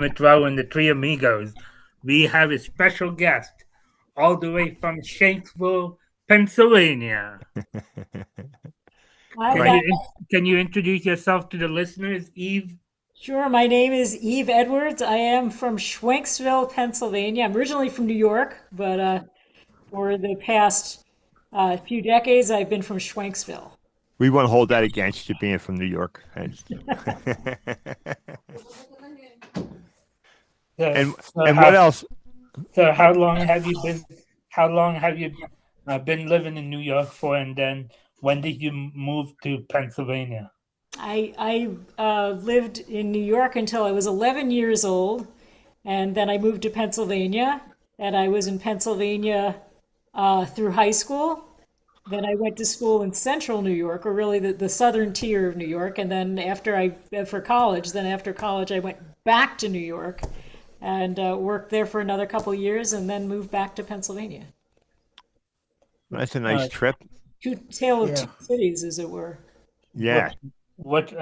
with Rahul and the three amigos. We have a special guest all the way from Shanksville, Pennsylvania. Hi, Can guys. you can you introduce yourself to the listeners, Eve? Sure. My name is Eve Edwards. I am from Schwenksville, Pennsylvania. I'm originally from New York, but for the past few decades, I've been from Schwenksville. We won't hold that against you being from New York. And So, and, so and what how else? so how long have you been? How long have you been living in New York for? And then when did you move to Pennsylvania? I lived in New York until I was 11 years old, and then I moved to Pennsylvania, and I was in Pennsylvania through high school. Then I went to school in central New York, or really the southern tier of New York. And then for college, then after college, I went back to New York and worked there for another couple of years and then moved back to Pennsylvania. That's a nice Uh, trip. Tale of Yeah. two cities, as it were. what Yeah. what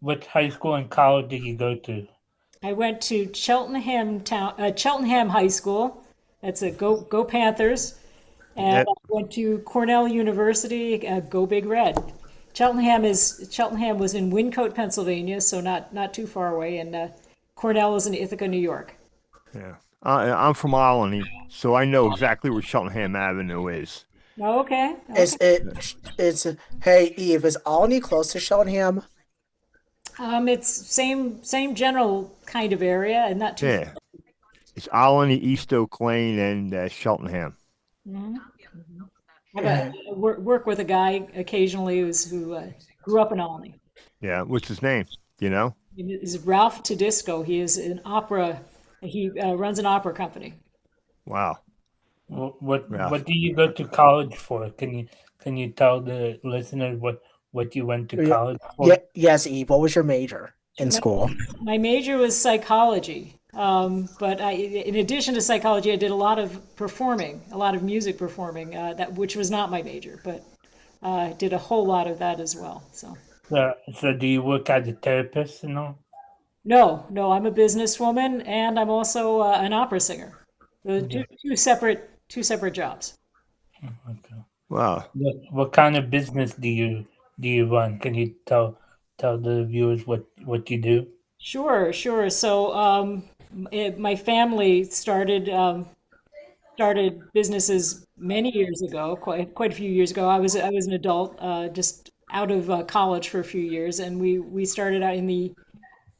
what high school and college did you go to? I went to Cheltenham High School. That's a Go Panthers. And Yep. I went to Cornell University, Go Big Red. Cheltenham was in Wyncote, Pennsylvania, so not too far away, and Cornell is in Ithaca, New York. Yeah. I'm from Albany, so I know exactly where Cheltenham Avenue is. Oh, okay, okay. Is it's hey Eve, is Alney close to Cheltenham? It's same general kind of area, and not too far. Yeah. It's Albany, East Oak Lane, and Cheltenham. Mhm. Yeah. I work with a guy occasionally who grew up in Albany. Yeah. What's his name? You know? He's Ralph Tedisco. He is an opera. He runs an opera company. Wow. What Ralph. do you go to college for? Can you tell the listeners what you went to Yeah, college yeah, for? yes, Eve. What was your major in My, school? my major was psychology, but in addition to psychology, I did a lot of performing, a lot of music performing, which was not my major, but I did a whole lot of that as well. So So do you work as a therapist and all? no, no, I'm a businesswoman, and I'm also an opera singer. The Yeah. two separate jobs. Okay. Wow. What kind of business do you run? Can you tell the viewers what you do? Sure, sure. So my family started businesses many years ago, quite a few years ago. I was an adult, just out of college for a few years, and we started out in the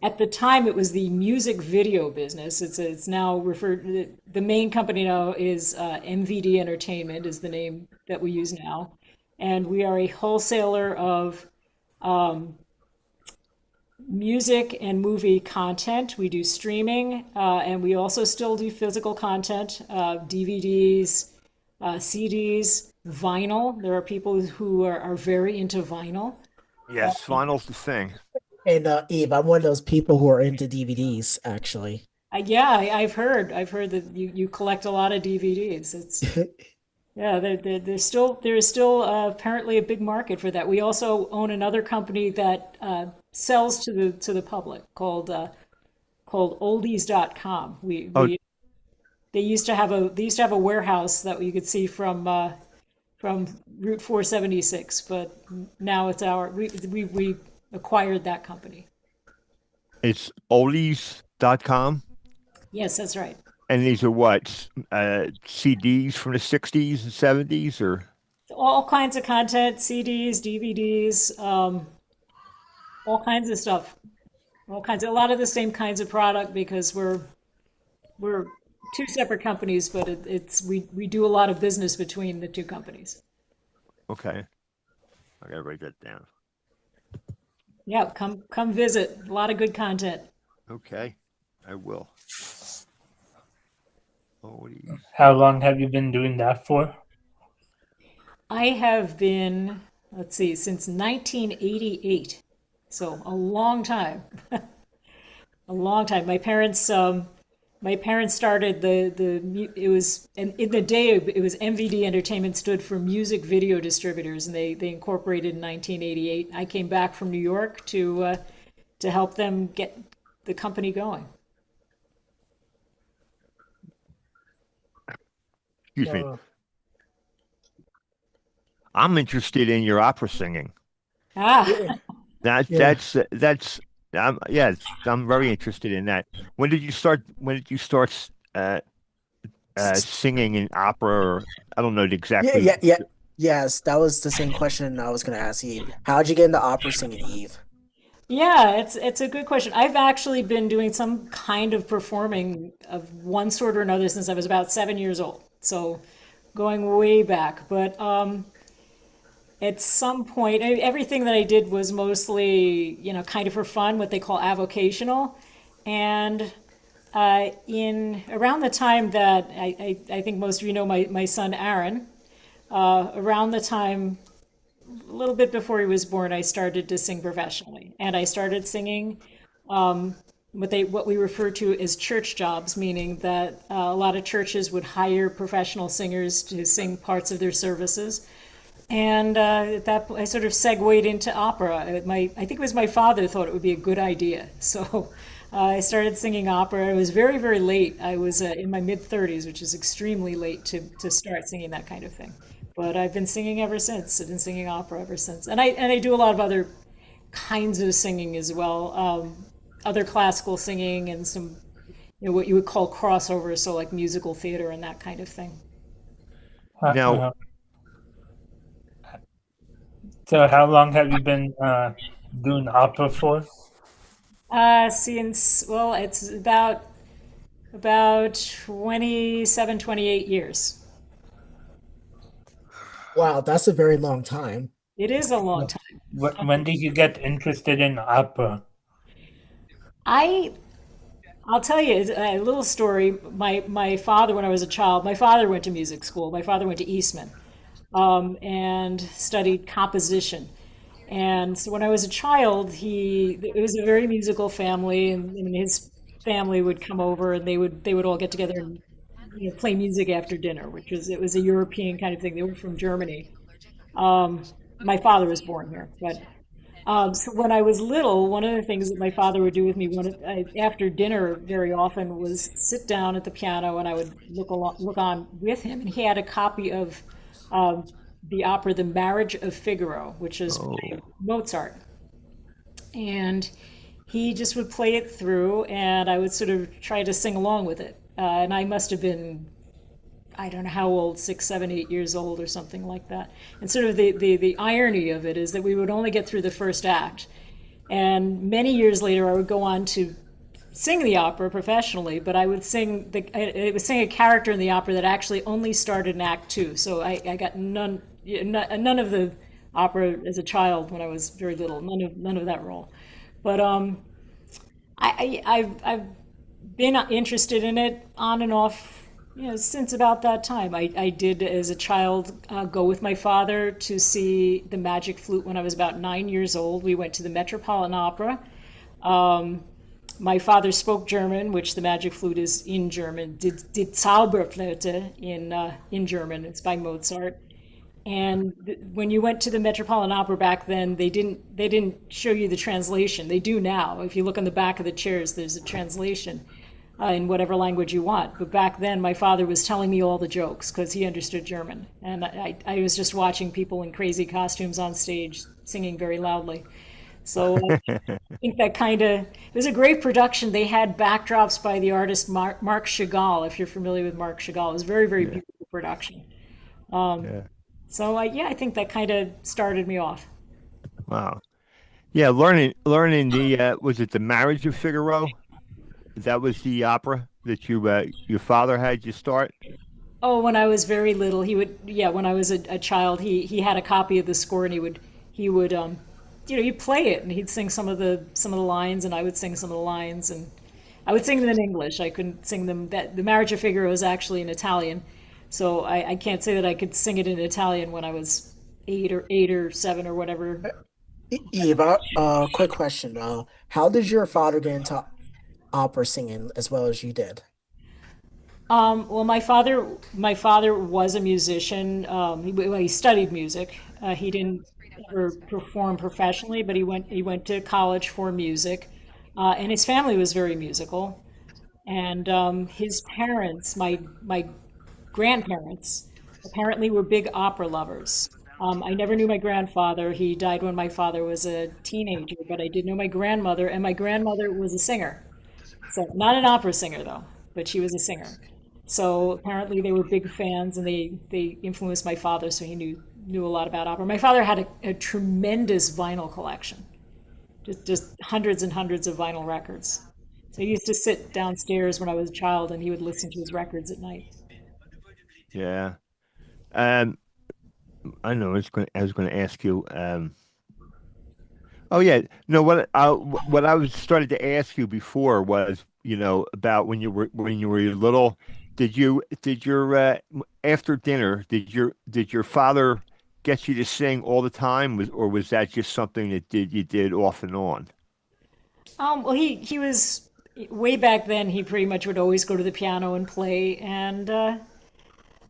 at the time it was the music video business. It's now referred the main company now is MVD Entertainment is the name that we use now, and we are a wholesaler of um, music and movie content. We do streaming, and we also still do physical content, DVDs, CDs, vinyl. There are people who are very into vinyl. Yes, final's the thing. And Eve, I'm one of those people who are into DVDs, actually. Yeah, I've heard that you collect a lot of DVDs. It's Yeah, there is still apparently a big market for that. We also own another company that sells to the public called oldies.com. Oh, They used to have a warehouse that you could see from Route 476, but now it's we acquired that company. it's oldies.com. Yes, that's right. And these are what? CDs from the 60s and 70s or All kinds of content, CDs, DVDs, all kinds of stuff. A lot of the same kinds of product because we're two separate companies, but we do a lot of business between the two companies. okay. I gotta write that down. Yeah, come visit. A lot of good content. Okay. I will. Oldies. How long have you been doing that for? I have been, let's see, since 1988. So a long time. A long time. My parents started it was, and in the day it was MVD Entertainment stood for Music Video Distributors, and they incorporated in 1988. I came back from New York to help them get the company going. excuse me. So, I'm interested in your opera singing. Ah, Yeah, That yeah. that's yeah, I'm very interested in that. When did you start singing in opera? Or, I don't know Yeah, exactly. yeah, yeah. Yes, that was the same question I was gonna ask Eve. How'd you get into opera singing, Eve? yeah, it's a good question. I've actually been doing some kind of performing of one sort or another since I was about 7 years old. So going way back. But at some point, everything that I did was mostly, kind of for fun, what they call avocational. And in around the time that I think most of you know my son Aaron, around the time a little bit before he was born, I started to sing professionally, and I started singing what we refer to as church jobs, meaning that a lot of churches would hire professional singers to sing parts of their services. And that I sort of segued into opera. I think it was my father thought it would be a good idea, so I started singing opera. It was very, very late. I was in my mid 30s, which is extremely late to start singing that kind of thing. But I've been singing ever since. I've been singing opera ever since, and I do a lot of other kinds of singing as well. Other classical singing and some what you would call crossovers, so like musical theater and that kind of thing. uh, Now, uh, so how long have you been doing opera for? Since well, it's about 27, 28 years. Wow, that's a very long time. It is a long time. When did you get interested in opera? I I'll tell you a little story. My father, when I was a child, my father went to music school. My father went to Eastman, and studied composition. And so when I was a child, it was a very musical family, and I mean, his family would come over, and they would all get together and play music after dinner, which was it was a European kind of thing. They were from Germany. My father was born here, but so when I was little, one of the things that my father would do with me after dinner very often was sit down at the piano, and I would look on with him. And he had a copy of um, the opera "The Marriage of Figaro," which is by oh, Mozart, and he just would play it through, and I would sort of try to sing along with it. And I must have been, I don't know how old, 6, 7, 8 years old or something like that. And sort of the irony of it is that we would only get through the first act. And many years later, I would go on to sing the opera professionally, but I would sing a character in the opera that actually only started in Act Two. So I got none of the opera as a child when I was very little, none of that role. But I've been interested in it on and off, since about that time. I did, as a child, go with my father to see the Magic Flute when I was about 9 years old. We went to the Metropolitan Opera. My father spoke German, which the Magic Flute is in German. Did Zauberflöte in German. It's by Mozart. And when you went to the Metropolitan Opera back then, they didn't show you the translation. They do now. If you look on the back of the chairs, there's a translation in whatever language you want. But back then, my father was telling me all the jokes because he understood German, and I was just watching people in crazy costumes on stage singing very loudly. So I think that it was a great production. They had backdrops by the artist Marc Chagall, if you're familiar with Marc Chagall. It was a very, very yeah, beautiful production. yeah. So yeah, I think that kind of started me off. Wow. Yeah, learning the was it the Marriage of Figaro? That was the opera that your father had you start? Oh, when I was very little, yeah, when I was a child, he had a copy of the score, and he would he'd play it, and he'd sing some of the lines, and I would sing some of the lines, and I would sing them in English. I couldn't sing them. That the Marriage of Figaro is actually in Italian, so I can't say that I could sing it in Italian when I was 8 or 7 or whatever. Eve, quick question. How did your father get into opera singing as well as you did? Well, my father was a musician. He studied music. He didn't ever perform professionally, but he went to college for music, and his family was very musical. And his parents, my grandparents apparently were big opera lovers. I never knew my grandfather. He died when my father was a teenager, but I did know my grandmother, and my grandmother was a singer. So not an opera singer though, but she was a singer. So apparently they were big fans, and they influenced my father, so he knew a lot about opera. My father had a tremendous vinyl collection, just hundreds and hundreds of vinyl records. So he used to sit downstairs when I was a child, and he would listen to his records at night. Yeah. Um, I know. I was going to ask you. Oh yeah. No. What I was started to ask you before was, about when you were little. Did your after dinner did your father get you to sing all the time, or was that just something that you did off and on? Well, he was way back then. He pretty much would always go to the piano and play, and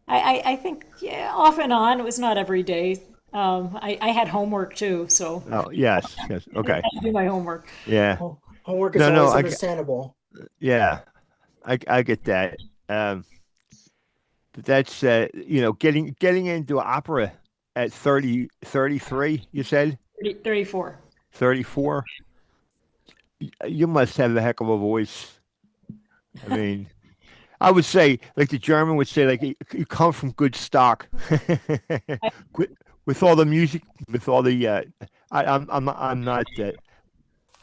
I think yeah, off and on. It was not every day. I had homework too, so Oh yes, yes. I Okay. had to do my homework. Yeah. Homework is No, no. always understandable. Yeah. I get that. Um, but that's getting into opera at 33. You said 34. 34. You must have a heck of a voice. I mean, I would say, like the German would say, like you come from good stock. with, with all the music, with all the I'm not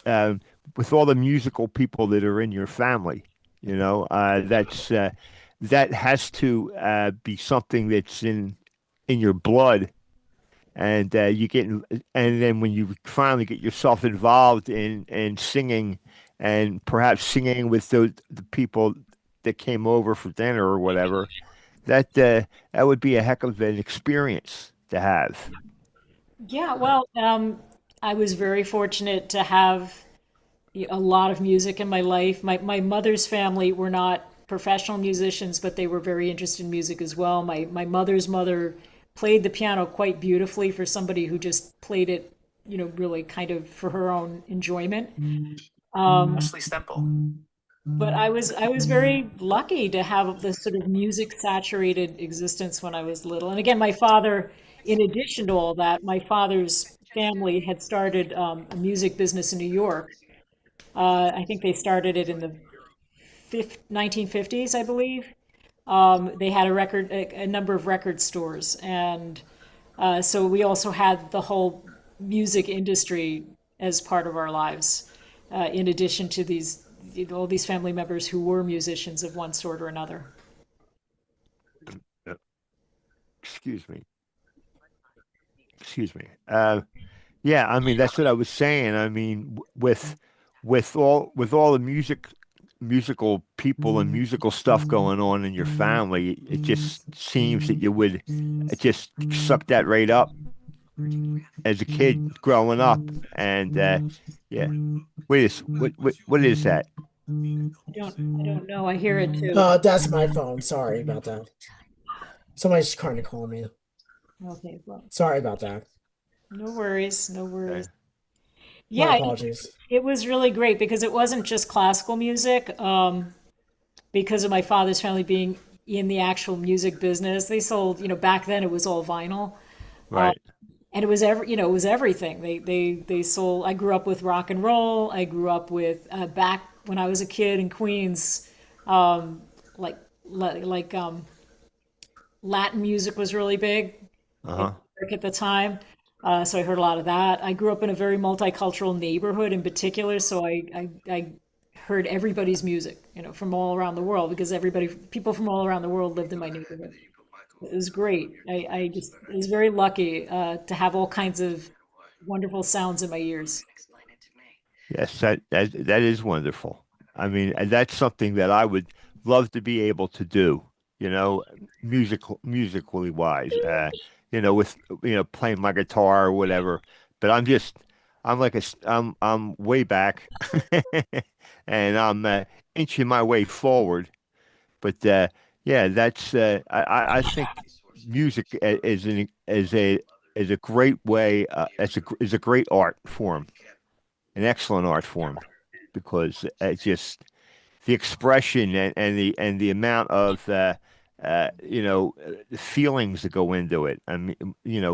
um, with all the musical people that are in your family. That has to be something that's in your blood, and and then when you finally get yourself involved in singing, and perhaps singing with the people that came over for dinner or whatever, that would be a heck of an experience to have. Yeah, well, I was very fortunate to have a lot of music in my life. My mother's family were not professional musicians, but they were very interested in music as well. My mother's mother played the piano quite beautifully for somebody who just played it, really kind of for her own enjoyment. But I was very lucky to have this sort of music saturated existence when I was little. And again, my father, in addition to all that, my father's family had started a music business in New York. I think they started it in the 1950s, I believe. They had a number of record stores, and so we also had the whole music industry as part of our lives, in addition to all these family members who were musicians of one sort or another. Uh, Excuse me. Excuse me. Yeah, I mean that's what I was saying. I mean, with all the musical people and musical stuff going on in your family, it just seems that you would just suck that right up as a kid growing up. And yeah, what is that? I don't know. I hear it too. That's my phone. Sorry about that. Somebody's trying to call me. Okay, well, Sorry about that. no worries, no Okay. worries. My Yeah, apologies. it was really great because it wasn't just classical music. Because of my father's family being in the actual music business, they sold, back then it was all vinyl. Right. And it was everything. They sold. I grew up with rock and roll. I grew up with back when I was a kid in Queens, um, like Latin music was really big in Uh-huh. New York at the time. So I heard a lot of that. I grew up in a very multicultural neighborhood in particular, so I heard everybody's music, from all around the world because people from all around the world lived in my neighborhood. It was great. I just was very lucky to have all kinds of wonderful sounds in my ears. Yes, that is wonderful. I mean, and that's something that I would love to be able to do, musically wise, with playing my guitar or whatever. But I'm like I'm way back, and I'm inching my way forward. But yeah, I think music is a great way, is a great art form, an excellent art form, because it's just the expression and the amount of the feelings that go into it. I mean,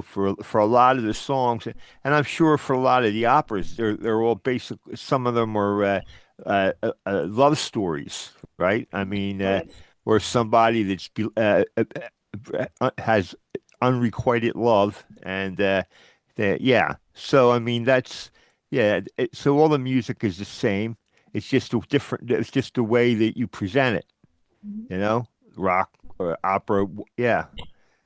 for a lot of the songs, and I'm sure for a lot of the operas, they're all basically, some of them are love stories, right? I mean, Right. or somebody has unrequited love, and yeah. So I mean, yeah. So all the music is the same. It's just a different. It's just the way that you present it. You know, rock or opera. Yeah,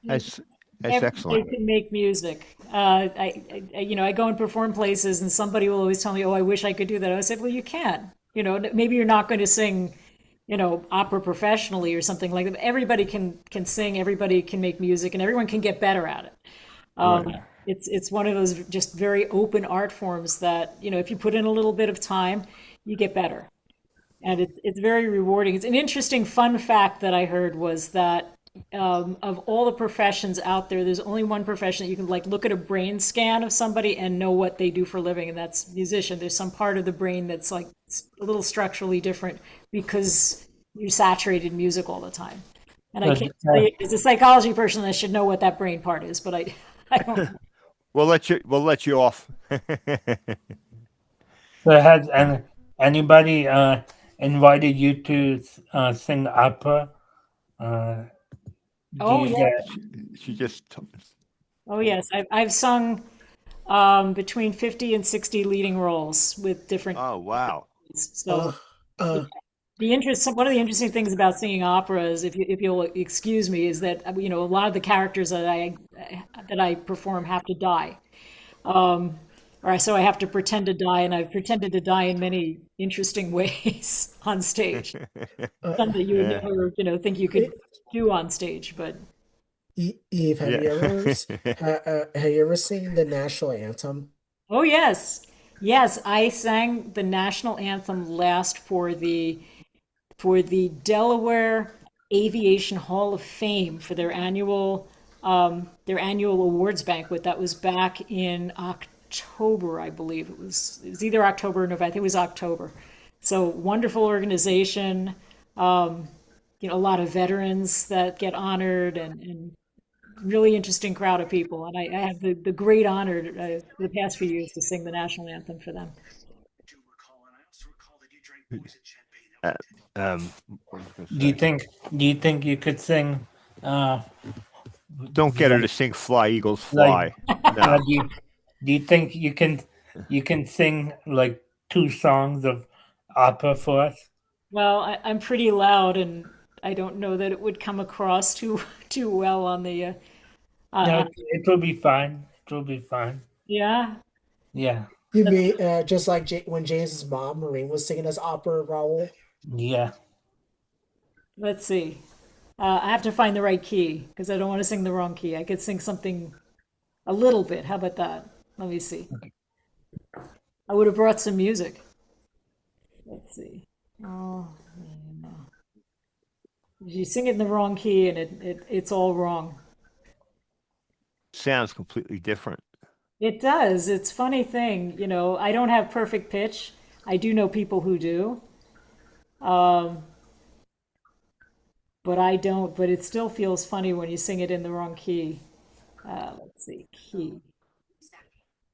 that's that's Everybody excellent. can make music. I go and perform places, and somebody will always tell me, "Oh, I wish I could do that." I said, "Well, you can. Maybe you're not going to sing, opera professionally or something like that. But everybody can sing. Everybody can make music, and everyone can get better at it. Right. It's one of those just very open art forms that, if you put in a little bit of time, you get better, and it's very rewarding. It's an interesting fun fact that I heard was that of all the professions out there, there's only one profession that you can like look at a brain scan of somebody and know what they do for a living, and that's musician. There's some part of the brain that's like a little structurally different because you're saturated in music all the time. And I But, can't tell you, as a psychology person, I should know what that brain part is, but I don't. We'll let you off. so has anybody invited you to sing opera? Uh, do Oh you yeah, get? She just. oh yes, I've sung between 50 and 60 leading roles with different. Oh wow. So Uh, uh, one of the interesting things about singing opera is, if you'll excuse me, is that a lot of the characters that I perform have to die, or so I have to pretend to die, and I've pretended to die in many interesting ways on stage. uh, Some that you would Yeah. never think you could E- do on stage, but Eve, Yeah. have you ever seen the national anthem? oh yes, yes, I sang the national anthem last for the Delaware Aviation Hall of Fame for their annual awards banquet. That was back in October, I believe. It was either October or November. I think it was October. So wonderful organization. A lot of veterans that get honored, and really interesting crowd of people. And I have the great honor for the past few years to sing the national anthem for them. Uh, what was I gonna Do you say? think? Do you think you could sing? Uh, Don't get her to like sing "Fly Eagles like Fly." No. do you think you can sing like two songs of opera for us? Well, I'm pretty loud, and I don't know that it would come across too too well on the. No, Uh, it will be fine. It will be fine. yeah, Yeah, You mean just like when James's mom, Maureen, was singing as opera, Raoul? yeah. let's see. I have to find the right key because I don't want to sing the wrong key. I could sing something a little bit. How about that? Let me see. I would have brought some music. Let's see. Oh, man. You sing it in the wrong key, and it's all wrong. Sounds completely different. It does. It's a funny thing. I don't have perfect pitch. I do know people who do. Um, but I don't. But it still feels funny when you sing it in the wrong key. Let's see, key.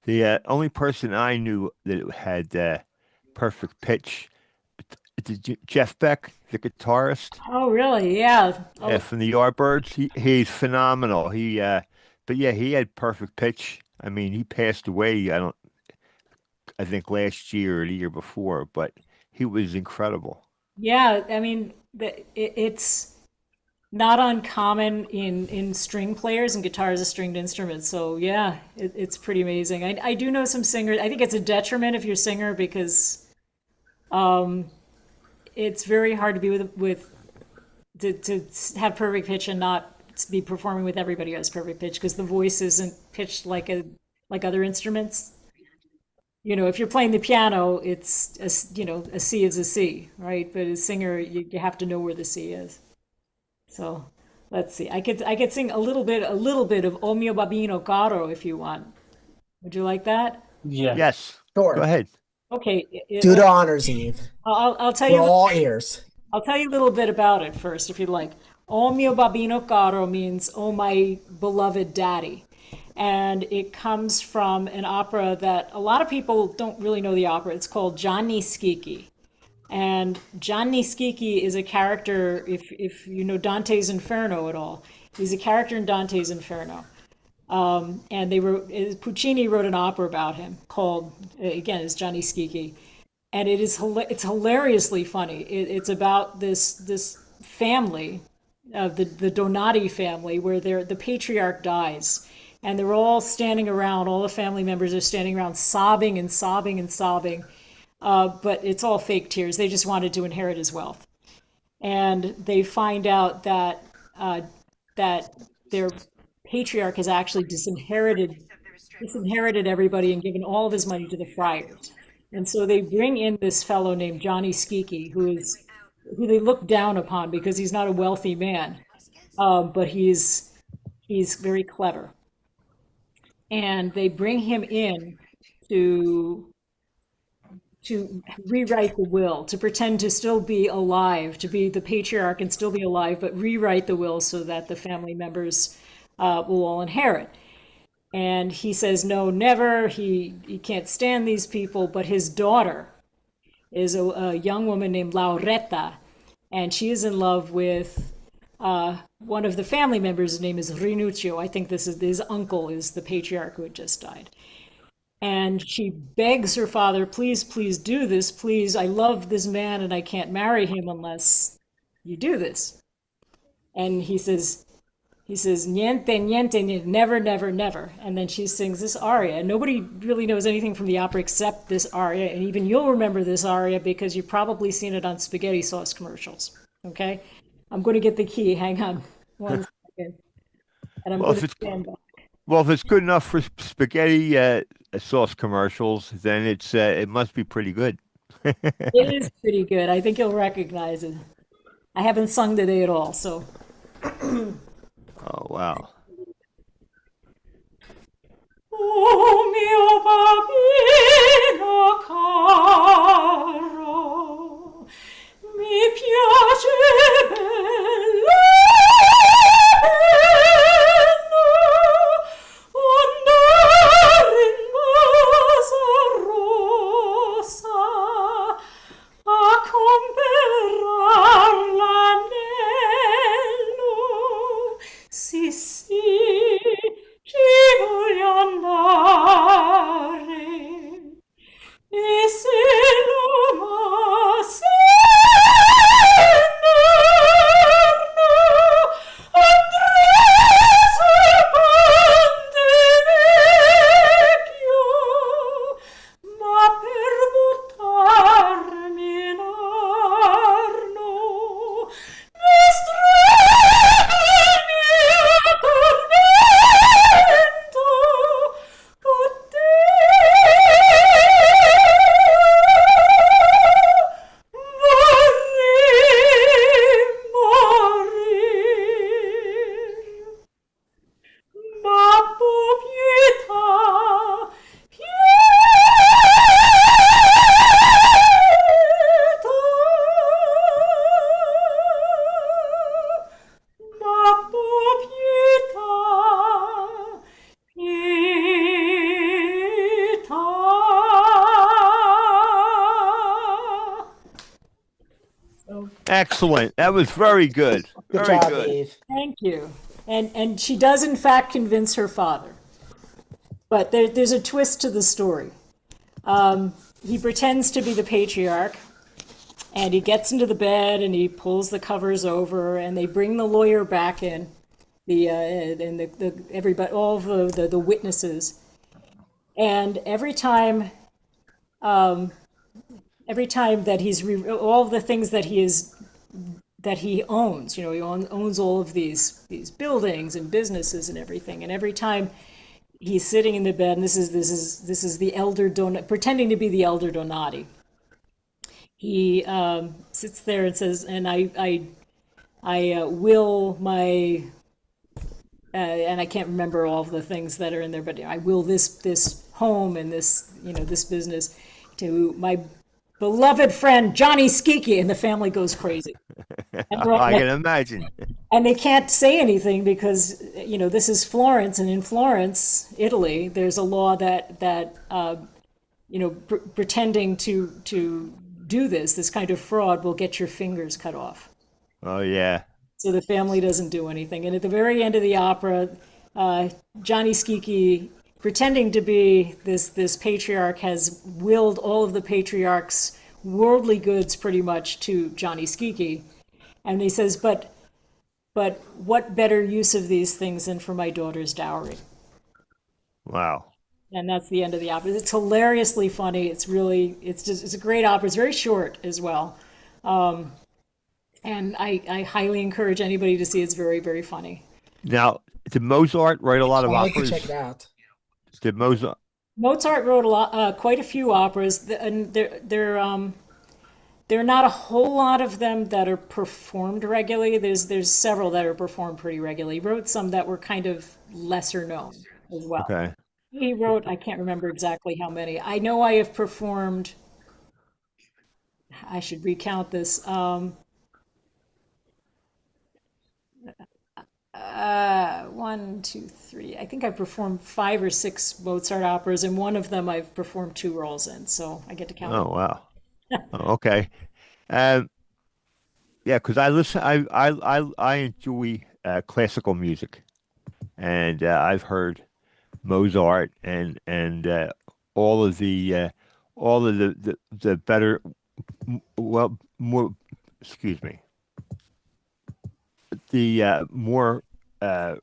The only person I knew that had perfect pitch, Jeff Beck, the guitarist Oh, really? Yeah. Oh, from the Yardbirds. He's phenomenal. But yeah, he had perfect pitch. I mean, he passed away. I think last year or the year before, but he was incredible. yeah. I mean, it's not uncommon in string players, and guitar is a stringed instrument. So yeah, it's pretty amazing. I do know some singers. I think it's a detriment if you're a singer because it's very hard to be to have perfect pitch and not be performing with everybody who has perfect pitch because the voice isn't pitched like other instruments. If you're playing the piano, it's a C is a C, right? But as a singer, you have to know where the C is. So let's see. I could sing a little bit of O mio bambino caro if you want. Would you like that? Yeah. Yes, go Sure. ahead. Okay. Do the honors, Eve. I'll tell We're you. all ears. I'll tell you a little bit about it first, if you'd like. O mio babino caro means, oh my beloved daddy. And it comes from an opera that a lot of people don't really know the opera. It's called Gianni Schicchi. And Gianni Schicchi is a character, if you know Dante's Inferno at all, he's a character in Dante's Inferno. And Puccini wrote an opera about him called, again, it's Gianni Schicchi. And it's hilariously funny. It's about this family, the Donati family, where the patriarch dies. And they're all standing around, all the family members are standing around sobbing and sobbing and sobbing. But it's all fake tears. They just wanted to inherit his wealth. And they find out that their patriarch has actually disinherited everybody and given all of his money to the friars. And so they bring in this fellow named Johnny Schicchi, who they look down upon because he's not a wealthy man, but he's very clever. And they bring him in to rewrite the will, to pretend to still be alive, to be the patriarch and still be alive, but rewrite the will so that the family members will all inherit. And he says, no, never. He can't stand these people. But his daughter is a young woman named Lauretta, and she is in love with one of the family members. His name is Rinuccio. I think his uncle is the patriarch who had just died. And she begs her father, please, please do this. Please, I love this man and I can't marry him unless you do this. And he says, niente, niente, never, never, never. And then she sings this aria. And nobody really knows anything from the opera except this aria. And even you'll remember this aria because you've probably seen it on spaghetti sauce commercials. Okay? I'm going to get the key. Hang on one second. And I'm going to stand back. Well, if it's good enough for spaghetti sauce commercials, then it must be pretty good. It is pretty good. I think you'll recognize it. I haven't sung today at all, so. Oh, wow. Oh mio bambino caro, mi piace bello, andare in masa rossa a comperar l'anello. Sì, sì, ci voglio andare. E se l'uomo s'inverno andrà Ponte Vecchio, ma per buttarmi in Arno mi strega il mio convento, vorrei morir. Babbo pietà, pietà. Babbo pietà, pietà. Excellent. That was very good. Good Very job, good. Dave. Thank you. And she does in fact convince her father. But there's a twist to the story. He pretends to be the patriarch, and he gets into the bed and he pulls the covers over, and they bring the lawyer back in, everybody, all of the witnesses, and every time that all of the things that he owns, he owns all of these buildings and businesses and everything, and every time he's sitting in the bed, and this is the elder pretending to be the elder Donati. He sits there and says, and I will my, and I can't remember all of the things that are in there, but I will this home and this this business to my beloved friend Johnny Schicchi, and the family goes crazy. And I can imagine. and they can't say anything because this is Florence, and in Florence, Italy, there's a law that pretending to do this kind of fraud will get your fingers cut off. Oh yeah. So the family doesn't do anything. And at the very end of the opera, Johnny Skiki, pretending to be this patriarch, has willed all of the patriarch's worldly goods pretty much to Johnny Skiki. And he says, but what better use of these things than for my daughter's dowry? Wow. And that's the end of the opera. It's hilariously funny. It's a great opera. It's very short as well. And I highly encourage anybody to see it. It's very, very funny. Now, did Mozart write a lot of I'll have to check operas? it out. Did Mozart? Mozart wrote quite a few operas, and there are not a whole lot of them that are performed regularly. There's several that are performed pretty regularly. He wrote some that were kind of lesser known as well. Okay. He wrote, I can't remember exactly how many. I know I have performed, I should recount this. 1, 2, 3. I think I performed 5 or 6 Mozart operas, and one of them I've performed 2 roles in, so I get to count Oh them. wow. Oh, okay. Um, yeah, because I listen. I enjoy classical music, and I've heard Mozart and all of the better, well, more. Excuse me. The more uh,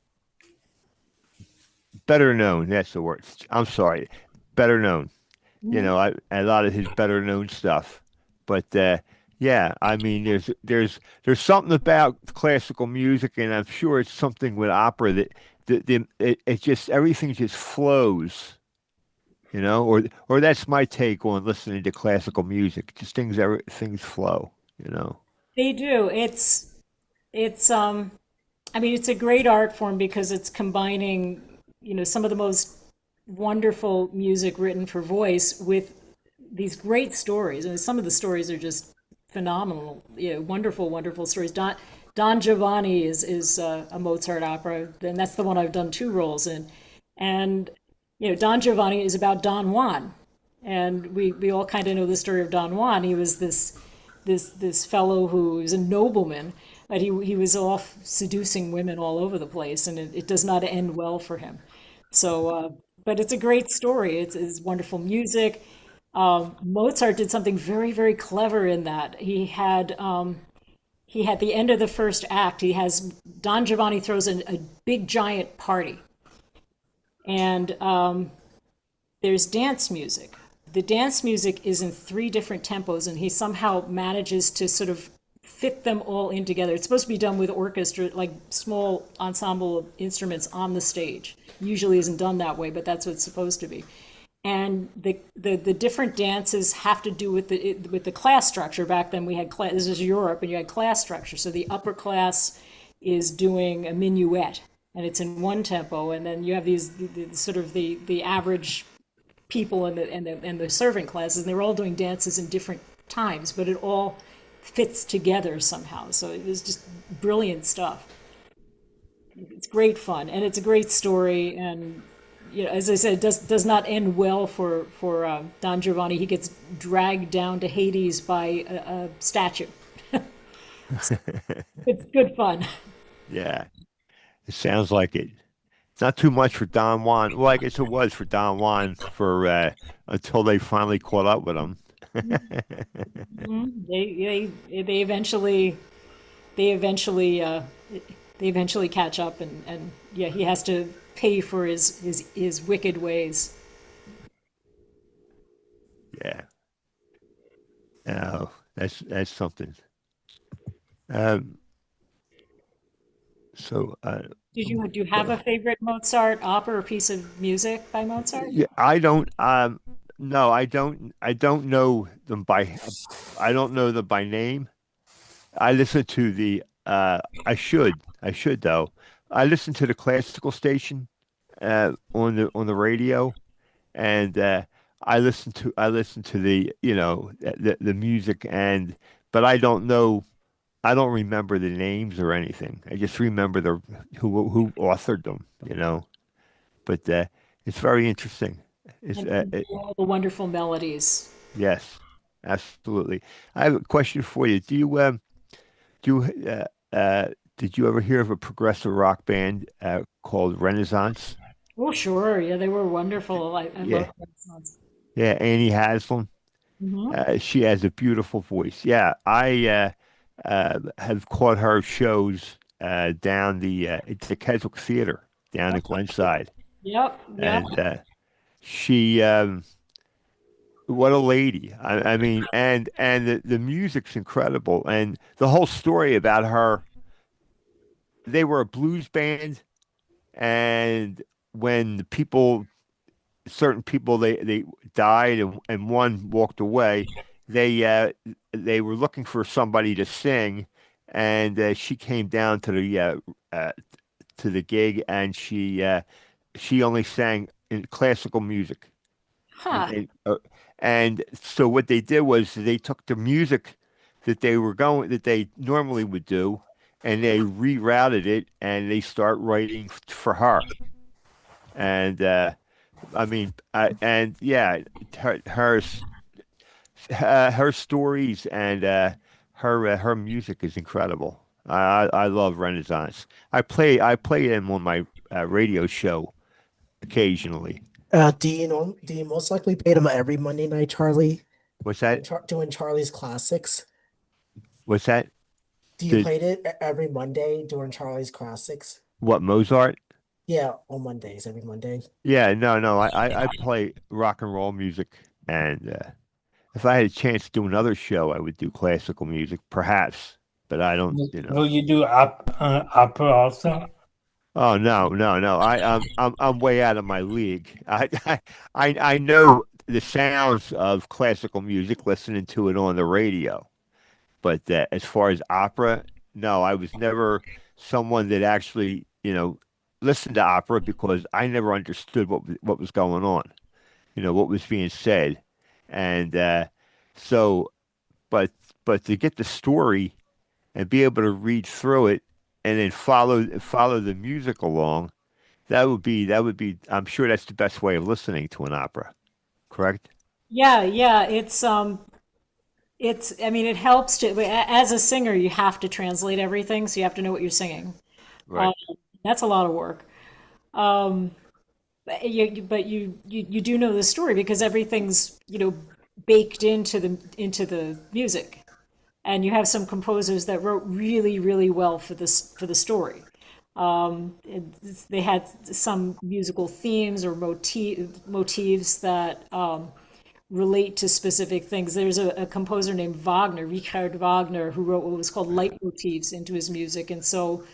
better known. That's the word. I'm sorry. Better known. A lot of his better known stuff. But yeah, I mean, there's something about classical music, and I'm sure it's something with opera that it just everything just flows, or that's my take on listening to classical music. Just things flow, you know. They do. It's I mean, it's a great art form because it's combining, some of the most wonderful music written for voice with these great stories. And some of the stories are just phenomenal, wonderful, wonderful stories. Don Giovanni is a Mozart opera, and that's the one I've done 2 roles in. And Don Giovanni is about Don Juan, and we all kind of know the story of Don Juan. He was this fellow who was a nobleman, but he was off seducing women all over the place, and it does not end well for him. So, but it's a great story. It's wonderful music. Mozart did something very, very clever in that. He had the end of the first act. He has Don Giovanni throws a big giant party, and there's dance music. The dance music is in 3 different tempos, and he somehow manages to sort of fit them all in together. It's supposed to be done with orchestra, like small ensemble instruments on the stage. Usually isn't done that way, but that's what it's supposed to be. And the different dances have to do with the class structure. Back then we had class. This is Europe, and you had class structure. So the upper class is doing a minuet, and it's in one tempo, and then you have the sort of the average people and the servant classes, and they were all doing dances in different times, but it all fits together somehow. So it was just brilliant stuff. It's great fun, and it's a great story. And as I said, it does not end well for Don Giovanni. He gets dragged down to Hades by a statue. It's good fun. Yeah, it sounds like it. It's not too much for Don Juan. Well, I guess it was for Don Juan for until they finally caught up with him. They eventually they eventually uh, they eventually catch up, and yeah, he has to pay for his wicked ways. Yeah. Oh, that's something. Um, so Do you have a favorite Mozart opera or piece of music by Mozart? yeah, I don't. No, I don't. I don't know them by name. I listen to the. I should. I should though. I listen to the classical station on the radio, and I listen to the the music, but I don't know I don't remember the names or anything. I just remember the who authored them, you know. But it's very interesting. And all the wonderful melodies. Yes, absolutely. I have a question for you. Do you did you ever hear of a progressive rock band called Renaissance? Oh, sure. Yeah, they were wonderful. I love Yeah, that songs. yeah. Annie Haslam. Hmm. She has a beautiful voice. Yeah, I have caught her shows down it's the Keswick Theater down at Glenside, Yep, yep. and she what a lady. I mean, and the music's incredible, and the whole story about her. They were a blues band, and when the people certain people they died and one walked away. They were looking for somebody to sing, and she came down uh, to the gig, and she only sang in classical music. And, Huh. and, uh, and so what they did was they took the music that they normally would do, and they rerouted it, and they start writing for her. And I mean, and yeah, her her stories and her music is incredible. I love Renaissance. I play them on my radio show occasionally. Do you most likely play them every Monday night, Charlie? What's that? Doing Charlie's classics? What's that? Do you The play it every Monday during Charlie's classics? what Mozart? Yeah, on Mondays, every Monday. Yeah, no. I play rock and roll music, and if I had a chance to do another show, I would do classical music, perhaps. But I don't, you know. Will you do opera also? Oh no. I'm way out of my league. I know the sounds of classical music listening to it on the radio, but as far as opera, no, I was never someone that actually, listened to opera because I never understood what was going on, what was being said. And so but to get the story and be able to read through it and then follow the music along. That would be, I'm sure that's the best way of listening to an opera, correct? Yeah, yeah. It's. I mean, it helps to. As a singer, you have to translate everything, so you have to know what you're singing. Um, Right. that's a lot of work. Um, but you do know the story because everything's baked into the music, and you have some composers that wrote really really well for the story. They had some musical themes or motifs that relate to specific things. There's a composer named Wagner, Richard Wagner, who wrote what was called leitmotifs into his music, and so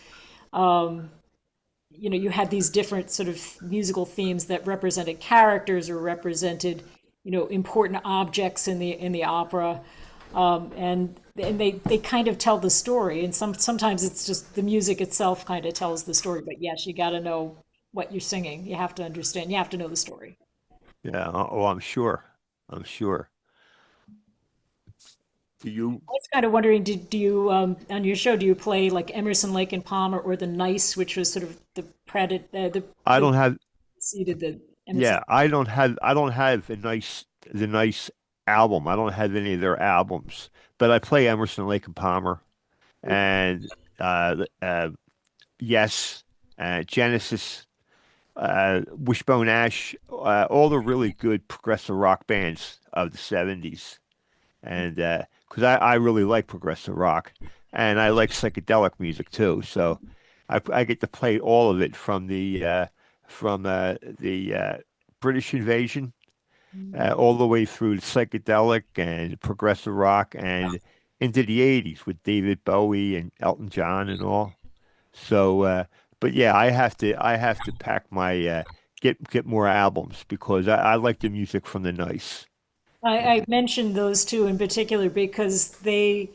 you had these different sort of musical themes that represented characters or represented important objects in the opera, and they kind of tell the story, and sometimes it's just the music itself kind of tells the story, but yes, you got to know what you're singing. You have to understand, you have to know the story. Yeah. Oh, I'm sure. I'm sure. Do you? I was kind of wondering, do you on your show do you play like Emerson, Lake and Palmer, or the Nice, which was sort of the I the don't have. preceded the Emerson? Yeah, I don't have the nice album. I don't have any of their albums, but I play Emerson, Lake and Palmer, and Yes, Genesis, Wishbone Ash, all the really good progressive rock bands of the 70s. And because I really like progressive rock and I like psychedelic music too. So I get to play all of it from the British invasion all the way through the psychedelic and progressive rock and into the 80s with David Bowie and Elton John and all. So, but yeah, I have to pack my get more albums because I like the music from the nice. I mentioned those two in particular because they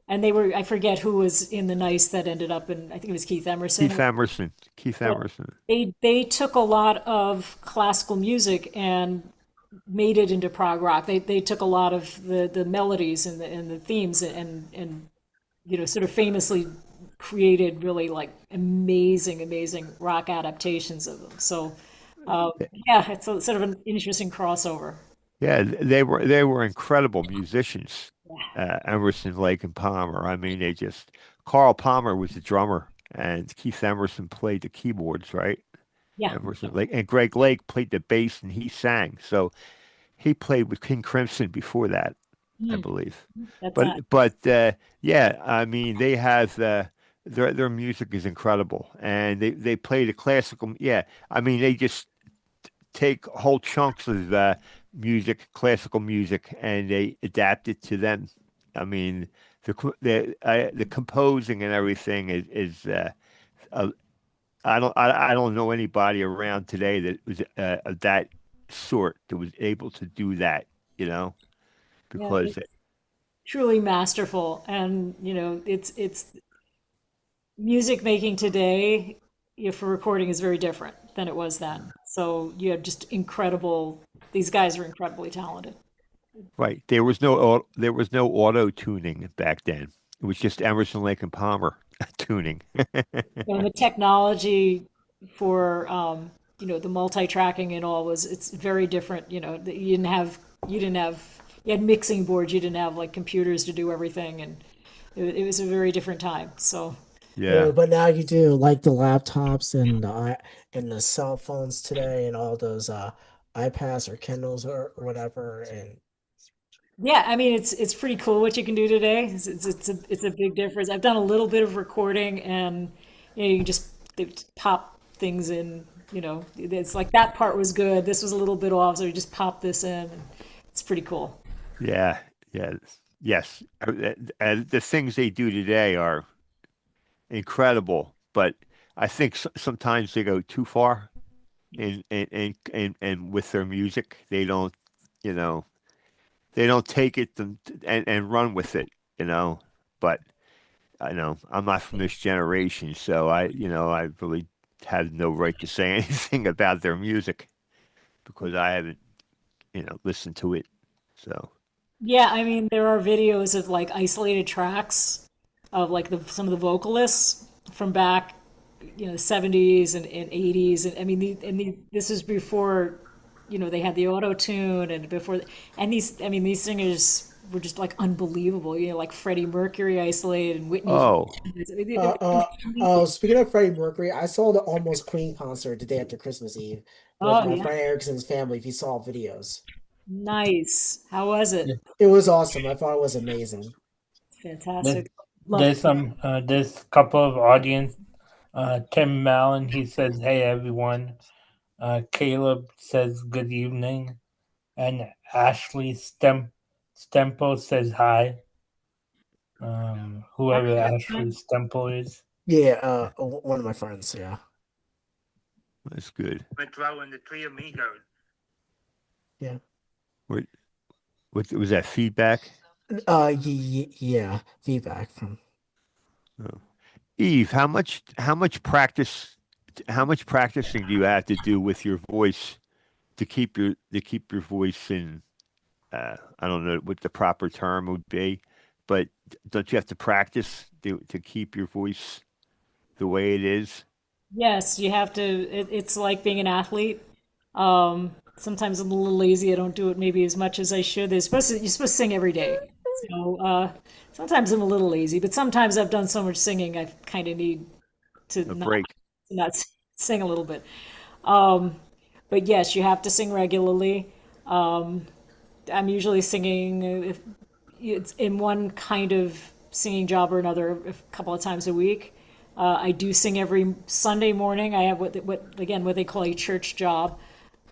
were, I forget who was in the Nice that ended up in, I think it was Keith Keith Emerson. Emerson, Keith But Emerson. they took a lot of classical music and made it into prog rock. They took a lot of the melodies and the themes and sort of famously created really like amazing rock adaptations of them. So, yeah, it's a, sort of an interesting crossover. Yeah, they were incredible musicians. Emerson, Lake, and Palmer. I mean, they just Carl Palmer was the drummer, and Keith Emerson played the keyboards, right? Yeah, Emerson Lake and Greg Lake played the bass and he sang. So he played with King Crimson before that, I mm, believe. that's But yeah, I mean they have their music is incredible, and they play the classical. Yeah, I mean they just take whole chunks of music, classical music, and they adapt it to them. I mean the composing and everything is uh, I don't know anybody around today that was of that sort that was able to do that, you know, yeah, because it's truly masterful, and it's music making today, for recording is very different than it was then. So you have just incredible. These guys are incredibly talented. right, there was no auto tuning back then. It was just Emerson, Lake and Palmer tuning. And the technology for the multi-tracking and all was it's very different. You didn't have you had mixing boards. You didn't have like computers to do everything, and it was a very different time. So Yeah, But now you do like the laptops and the cell phones today and all those iPads or Kindles or whatever. And yeah, I mean it's pretty cool what you can do today. It's a big difference. I've done a little bit of recording, and you can just they pop things in. It's like that part was good. This was a little bit off, so you just pop this in. And it's pretty cool. yeah, yeah, yes. The things they do today are incredible, but I think sometimes they go too far and with their music, they don't, you know. They don't take it and run with it, you know. But I know I'm not from this generation, so I really have no right to say anything about their music because I haven't, listened to it. So, Yeah, I mean, there are videos of like isolated tracks of like some of the vocalists from back, 70s and 80s, and I mean, this is before, they had the auto tune, and before, and I mean, these singers were just like unbelievable, like Freddie Mercury isolated and Whitney oh, Houston. I mean, uh, uh, speaking of Freddie Mercury, I saw the Almost Queen concert the day after Christmas Eve with oh my yeah, friend Erickson's family. If you saw videos, nice. How was it? it was awesome. I thought it was amazing. There- Fantastic. Love. there's a couple of audience. Tim Mallon, he says, "Hey everyone." Caleb says, "Good evening," and Ashley Stempo says, "Hi." Whoever Ashley Stempo is. Yeah, one of my friends. Yeah, that's good. Metro and the Three Amigos. yeah. What, what was that feedback? Yeah. Feedback from. Oh. Eve, how much practicing do you have to do with your voice to keep your voice in I don't know what the proper term would be, but don't you have to practice to keep your voice the way it is? Yes, you have to. It's like being an athlete. Sometimes I'm a little lazy. I don't do it maybe as much as I should. You're supposed to sing every day. So sometimes I'm a little lazy, but sometimes I've done so much singing, I kind of need to A not break. sing a little bit. Um, but yes, you have to sing regularly. Um, I'm usually singing if it's in one kind of singing job or another a couple of times a week. I do sing every Sunday morning. I have what they call a church job,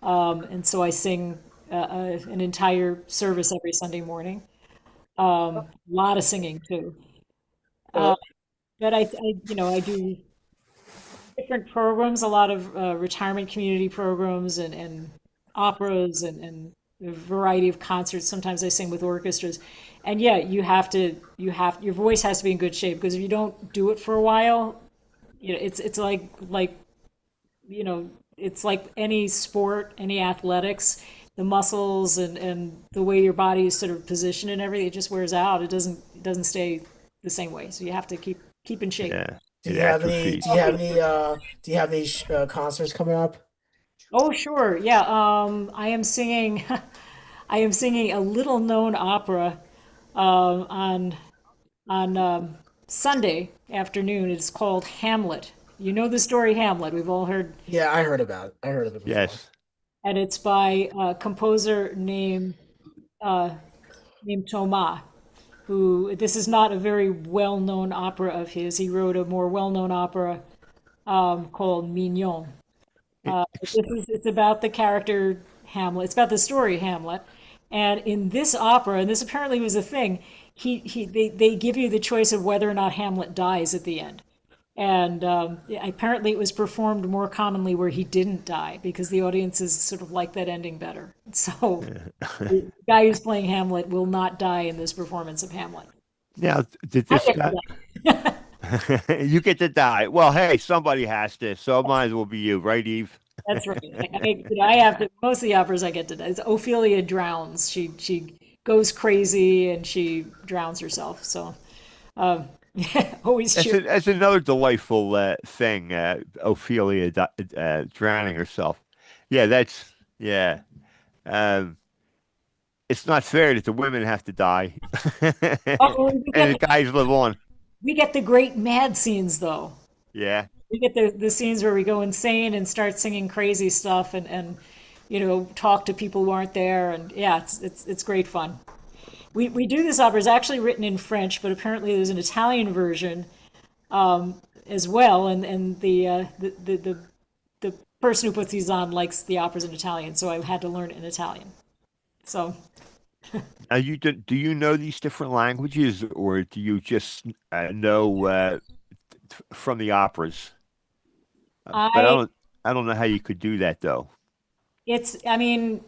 and so I sing an entire service every Sunday morning. A lot of singing too. Uh, But I do different programs, a lot of retirement community programs and operas and a variety of concerts. Sometimes I sing with orchestras. And yeah, your voice has to be in good shape because if you don't do it for a while, it's like, you know, it's like any sport, any athletics, the muscles and the way your body is sort of positioned and everything, it just wears out. It doesn't stay the same way. So you have to keep in shape. Yeah, Do it you have any? atrophies. Do you have any? Do you have any concerts coming up? Oh, sure. Yeah. I am singing. I am singing a little known opera on Sunday afternoon. It's called Hamlet. You know the story Hamlet. We've all heard, Yeah, I heard about it. I heard of it before. Yes. and it's by a composer uh, named Thomas. Who this is not a very well-known opera of his. He wrote a more well-known opera called Mignon. It, It's about the character Hamlet. It's about the story Hamlet. And in this opera, and this apparently was a thing, they give you the choice of whether or not Hamlet dies at the end. And apparently it was performed more commonly where he didn't die because the audiences sort of like that ending better. So the guy who's playing Hamlet will not die in this performance of Hamlet. now, did I this get guy? that. You get to die. Well, hey, somebody has to, so it might as well be you, right, Eve? That's right. I have to. Most of the operas I get to die. It's Ophelia drowns. She goes crazy and she drowns herself. So always cheer. That's another delightful thing. Ophelia drowning herself. Yeah, yeah. Um, it's not fair that the women have to die Oh, and the guys live on. we get the great mad scenes though. Yeah. We get the scenes where we go insane and start singing crazy stuff and talk to people who aren't there, and yeah, it's great fun. We do this opera. It's actually written in French, but apparently there's an Italian version as well, and the person who puts these on likes the operas in Italian, so I had to learn it in Italian. So Now, do you know these different languages, or do you just know from the operas? But I I don't know how you could do that though. I mean,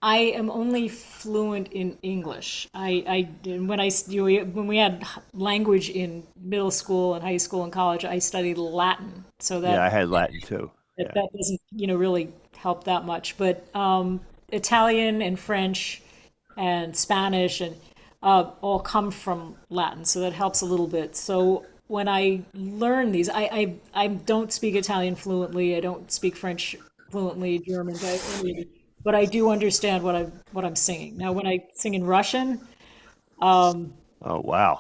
I am only fluent in English. When when we had language in middle school and high school and college, I studied Latin, so Yeah, I had Latin too. Yeah. that doesn't really help that much. But Italian and French and Spanish and all come from Latin, so that helps a little bit. So when I learn these, I don't speak Italian fluently. I don't speak French fluently, German, but I do understand what I'm singing. Now, when I sing in Russian, Oh wow,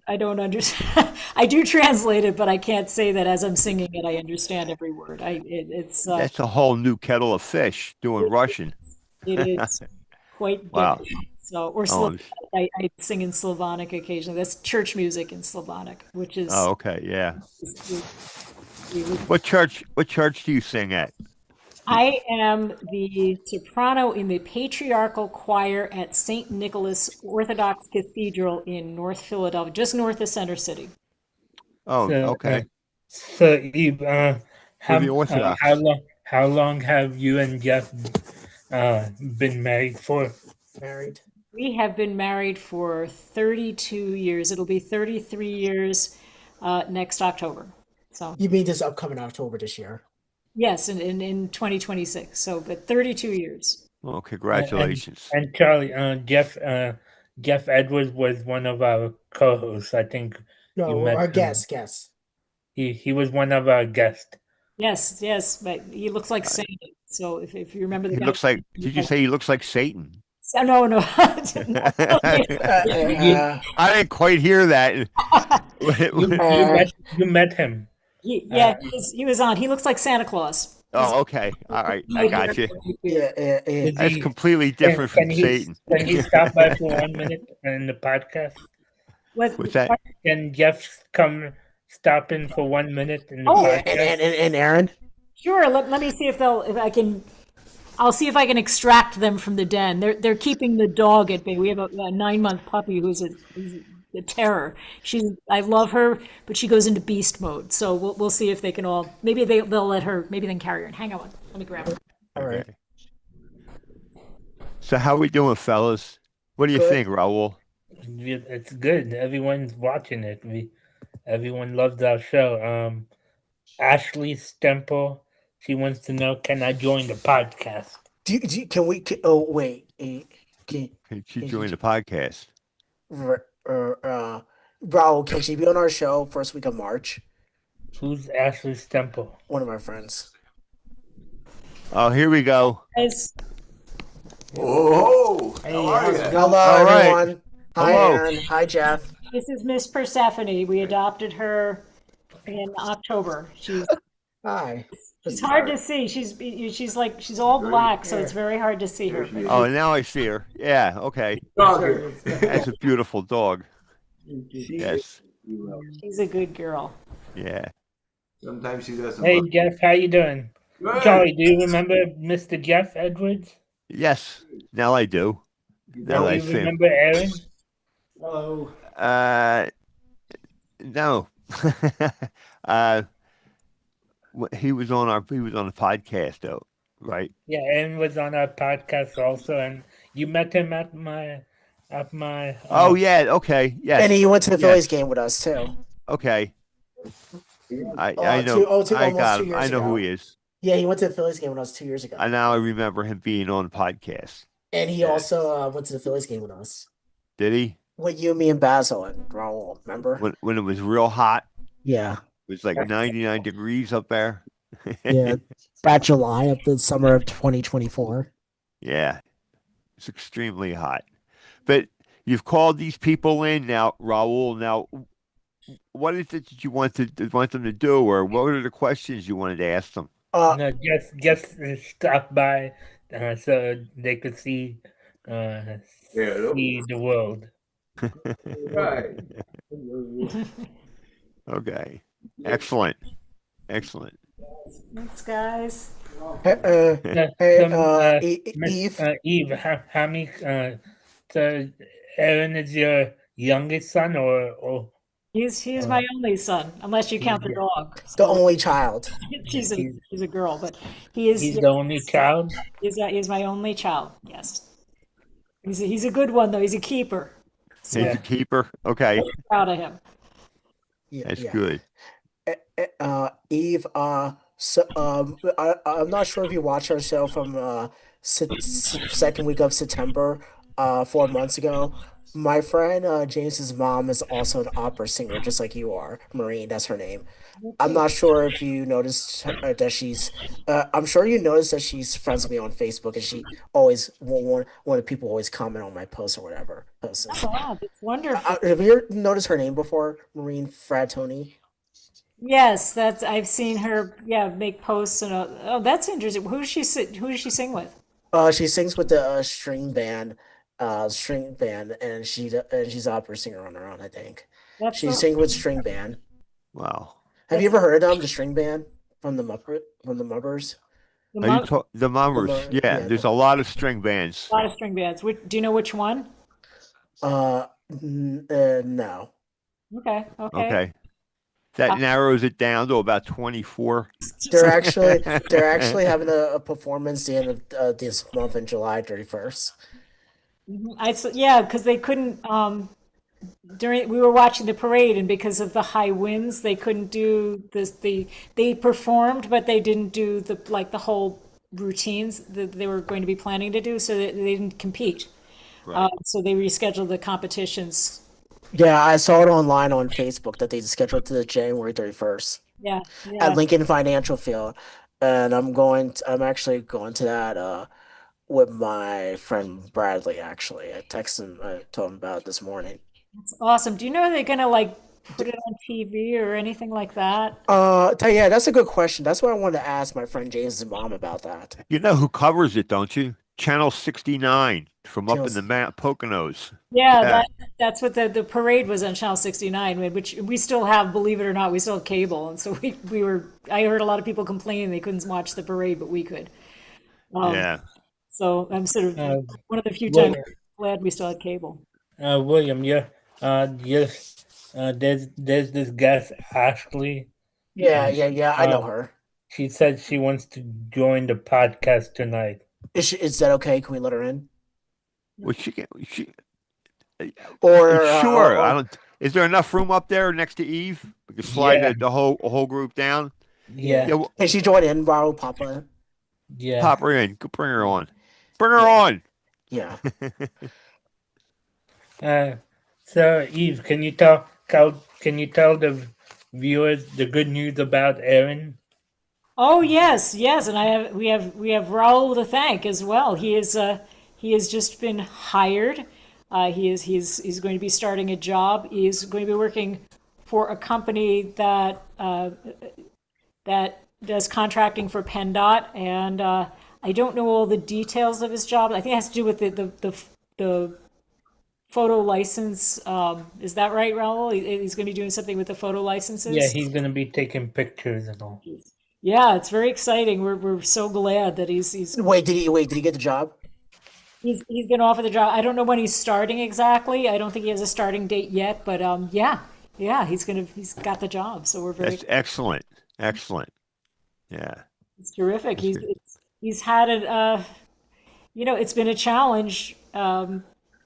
I don't understand. I do translate it, but I can't say that as I'm singing it, I understand every word. It's that's a whole new kettle of fish doing Russian. it is quite Wow. different. So, or Oh, Slavonic. I sing in Slavonic occasionally. That's church music in Slavonic, which is oh, okay, yeah. really. What church do you sing at? I am the soprano in the patriarchal choir at St. Nicholas Orthodox Cathedral in North Philadelphia, just north of Center City. Oh, So, okay. so Eve, For the Orthodox. how long have you and Jeff been married for? Married. We have been married for 32 years. It'll be 33 years next October. So, You mean this upcoming October this year? yes, in 2026. So, but 32 years. Oh, congratulations. And Charlie, Jeff Edwards was one of our co-hosts. I think No, you met our him. guest. He was one of our guests. Yes, but he looks like Satan. So if you remember the He guy. looks like, did you say he looks like Satan? No. No. I didn't quite hear that. You met him. Yeah, he was on. He looks like Santa Claus. Oh, okay. All right. I got you. Yeah, That's completely different from Satan. Can he stop by for 1 minute in the podcast? What's that? Can Jeff stop in for 1 minute in the Oh, podcast? and Aaron. Sure. Let me see if I can. I'll see if I can extract them from the den. They're keeping the dog at bay. We have a 9-month puppy who's a terror. I love her, but she goes into beast mode. So we'll see if they can all. Maybe they'll let her. Maybe they can carry her. Hang on, let me grab her. All right. Okay. So how we doing, fellas? What do you Good. think, Raul? It's good. Everyone's watching it. Everyone loves our show. Ashley Stemple, she wants to know, can I join the podcast? Can we? Oh wait. Can you join the podcast? Raul, can she be on our show first week of March? Who's Ashley Stemple? One of my friends. Oh, here we go. Guys, Oh, Hey, how are how's you? it Hello, going? All right. everyone. Hi, Hello. Aaron. Hi, Jeff. this is Miss Persephone. We adopted her in October. Hi. She's hard to see. She's all black, so it's very hard to see her. There she is. Oh, now I see her. Yeah, okay. Dogger. That's a beautiful dog. She Yes. She's a good girl. Yeah. Sometimes she doesn't Hey, look Jeff, how you doing? good. Charlie, do you remember Mr. Jeff Edwards? Yes. Now I do. Now that Do I you see him. remember Aaron? Hello. No. uh, he was on the podcast though, right? Yeah, Aaron was on our podcast also, and you met him at my Oh yeah. Okay. Yes. And he went to the Yes. Phillies game with us, too. Okay. I know. Almost I got 2 him. years I know who ago. he is. Yeah, he went to the Phillies game with us 2 years ago. I now remember him being on the podcast. And he also went to the Phillies game with us. Did he? With you, me, and Basil and Raul, remember? When it was real hot, Yeah. it was like 99 degrees up there. Yeah. That July of the summer of 2024. Yeah. It's extremely hot. But you've called these people in now, Raul. Now, what is it that you want them to do, or what are the questions you wanted to ask them? No, just stop by so they could see see the world. Right. Okay. Excellent. Excellent. Thanks, guys. Hey, Eve. Eve, how many? So Aaron is your youngest son, or He's my only son, unless you count the dog. The only child. She's a girl, but he is. he's the only child? He's my only child. Yes. He's a good one though. He's a keeper. So He's a keeper. Okay. I'm proud of him. Yeah, That's yeah. good. Eve, I'm not sure if you watched our show from second week of September, 4 months ago. My friend James's mom is also an opera singer, just like you are. Maureen, that's her name. I'm not sure if you noticed that she's. I'm sure you noticed that she's friends with me on Facebook, and she always one of the people always comment on my posts or whatever. Posts. Oh, wow, that's wonderful. Have you ever noticed her name before, Maureen Frattoni? Yes, I've seen her. Yeah, make posts and oh, that's interesting. Who does she sing with? She sings with the string band, and she's an opera singer on her own, I think. That's She so, sings with string band. Wow. Have you ever heard of them, the string band from the Muppers? the Are you monk, the Mummers? Mum- Yeah, yeah, there's a lot of string bands. a lot of string bands. Do you know which one? No. Okay, okay. Okay. That narrows it down to about 24. They're actually having a performance the end of this month in July 31st. Yeah, because they couldn't we were watching the parade, and because of the high winds they couldn't do this. They performed, but they didn't do the whole routines that they were going to be planning to do, so they didn't compete. Right. So they rescheduled the competitions. Yeah, I saw it online on Facebook that they scheduled to the January 31st Yeah, at yeah. Lincoln Financial Field, and I'm actually going to that with my friend Bradley. Actually, I texted him, I told him about it this morning. It's awesome. Do you know they're gonna put it on TV or anything like that? Yeah, that's a good question. That's what I wanted to ask my friend James's mom about that. You know who covers it, don't you? Channel 69 from up in Channel- the Poconos. Yeah, Yeah. that's what the parade was on Channel 69, which we still have, believe it or not, we still have cable. And so I heard a lot of people complaining they couldn't watch the parade, but we could. Yeah. So I'm sort of one of the few Well- times glad we still had cable. William, there's this guest Ashley. Yeah. I know her. She said she wants to join the podcast tonight. Is that okay? Can we let her in? Well, Or sure. I don't. Is there enough room up there next to Eve? We can slide Yeah. the whole group down. Yeah, Yeah. Can she join in, Raul Papa? yeah. Pop her in. Go bring her on. Bring her on. Yeah. So Eve, can you tell can you tell the viewers the good news about Aaron? Oh yes, yes, and we have Raul to thank as well. He has just been hired. He's going to be starting a job. He's going to be working for a company that does contracting for PennDOT, and I don't know all the details of his job. I think it has to do with the photo license. Is that right, Raul? He's going to be doing something with the photo Yeah, licenses. he's gonna be taking pictures and all. Yeah, it's very exciting. We're so glad that Wait, did he get the job? he's been offered the job. I don't know when he's starting exactly. I don't think he has a starting date yet, but yeah, he's got the job. So we're very That's excellent. Excellent. Yeah. it's terrific. That's good. He's had it. It's been a challenge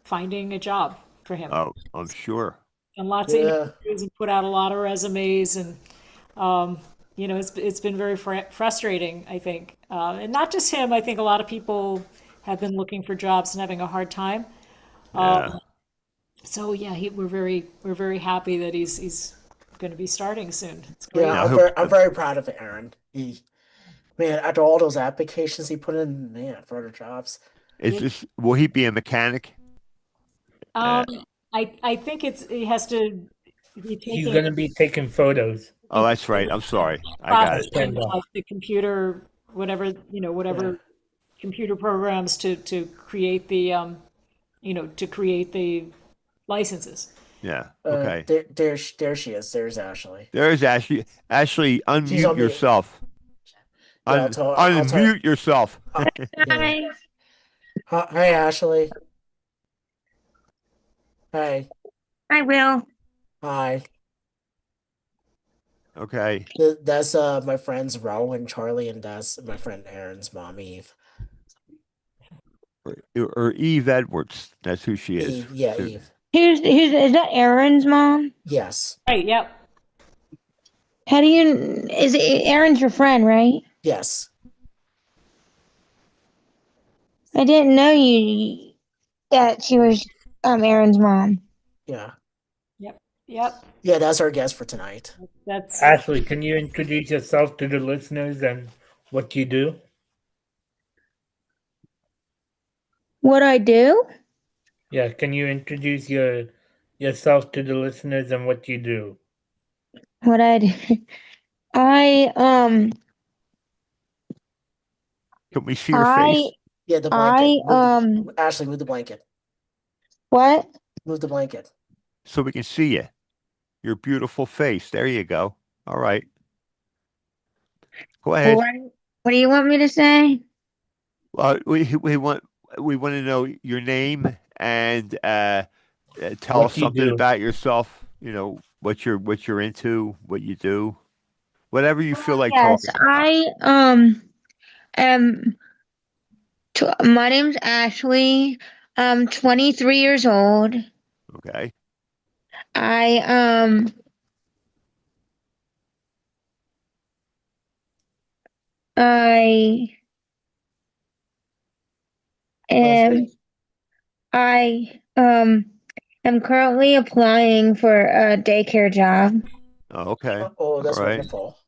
finding a job for him, Oh, I'm sure. and lots of Yeah. interviews and put out a lot of resumes, and it's been very frustrating. I think, and not just him. I think a lot of people have been looking for jobs and having a hard time. Yeah. So yeah, we're very happy that he's going to be starting soon. It's great. Yeah, I hope I'm very proud of Aaron. Man, after all those applications he put in, man, for other jobs. will he be a mechanic? Uh, Um, I think he has to be He's taking gonna be taking photos. oh, that's right. I'm sorry. I got it. processing PennDOT. like the computer, whatever computer programs to create the licenses. Yeah. Okay. There she is. There's Ashley. There's Ashley. Ashley, She's unmute on mute. yourself. Yeah, I'll tell her. Unmute yourself. Yeah. Hi, Ashley. Hi. I will. Hi. Okay. That's my friends Raul and Charlie, and that's my friend Aaron's mom, Eve. Or Eve Edwards. That's who she is. Yeah, So- Eve. Who's is that Aaron's mom? Yes. Right. Yep. How do you is it Aaron's your friend, right? Yes. I didn't know you that she was Aaron's mom. Yeah. Yep. Yeah, that's our guest for tonight. That's Ashley, can you introduce yourself to the listeners and what you do? What I do? Yeah, can you introduce yourself to the listeners and what you do? What I do? I Can we see your I face? Yeah, the I blanket. Ashley, move the blanket. what? Move the blanket. So we can see you. Your beautiful face. There you go. All right. Go ahead. What do you want me to say? We want to know your name and tell What us you something do. about yourself. You know what you're into, what you do, whatever you feel like Yes, talking about. I am. My name's Ashley. I'm 23 years old. Okay. I I am I am currently applying for a daycare job. Oh, okay. Oh, that's All right. wonderful.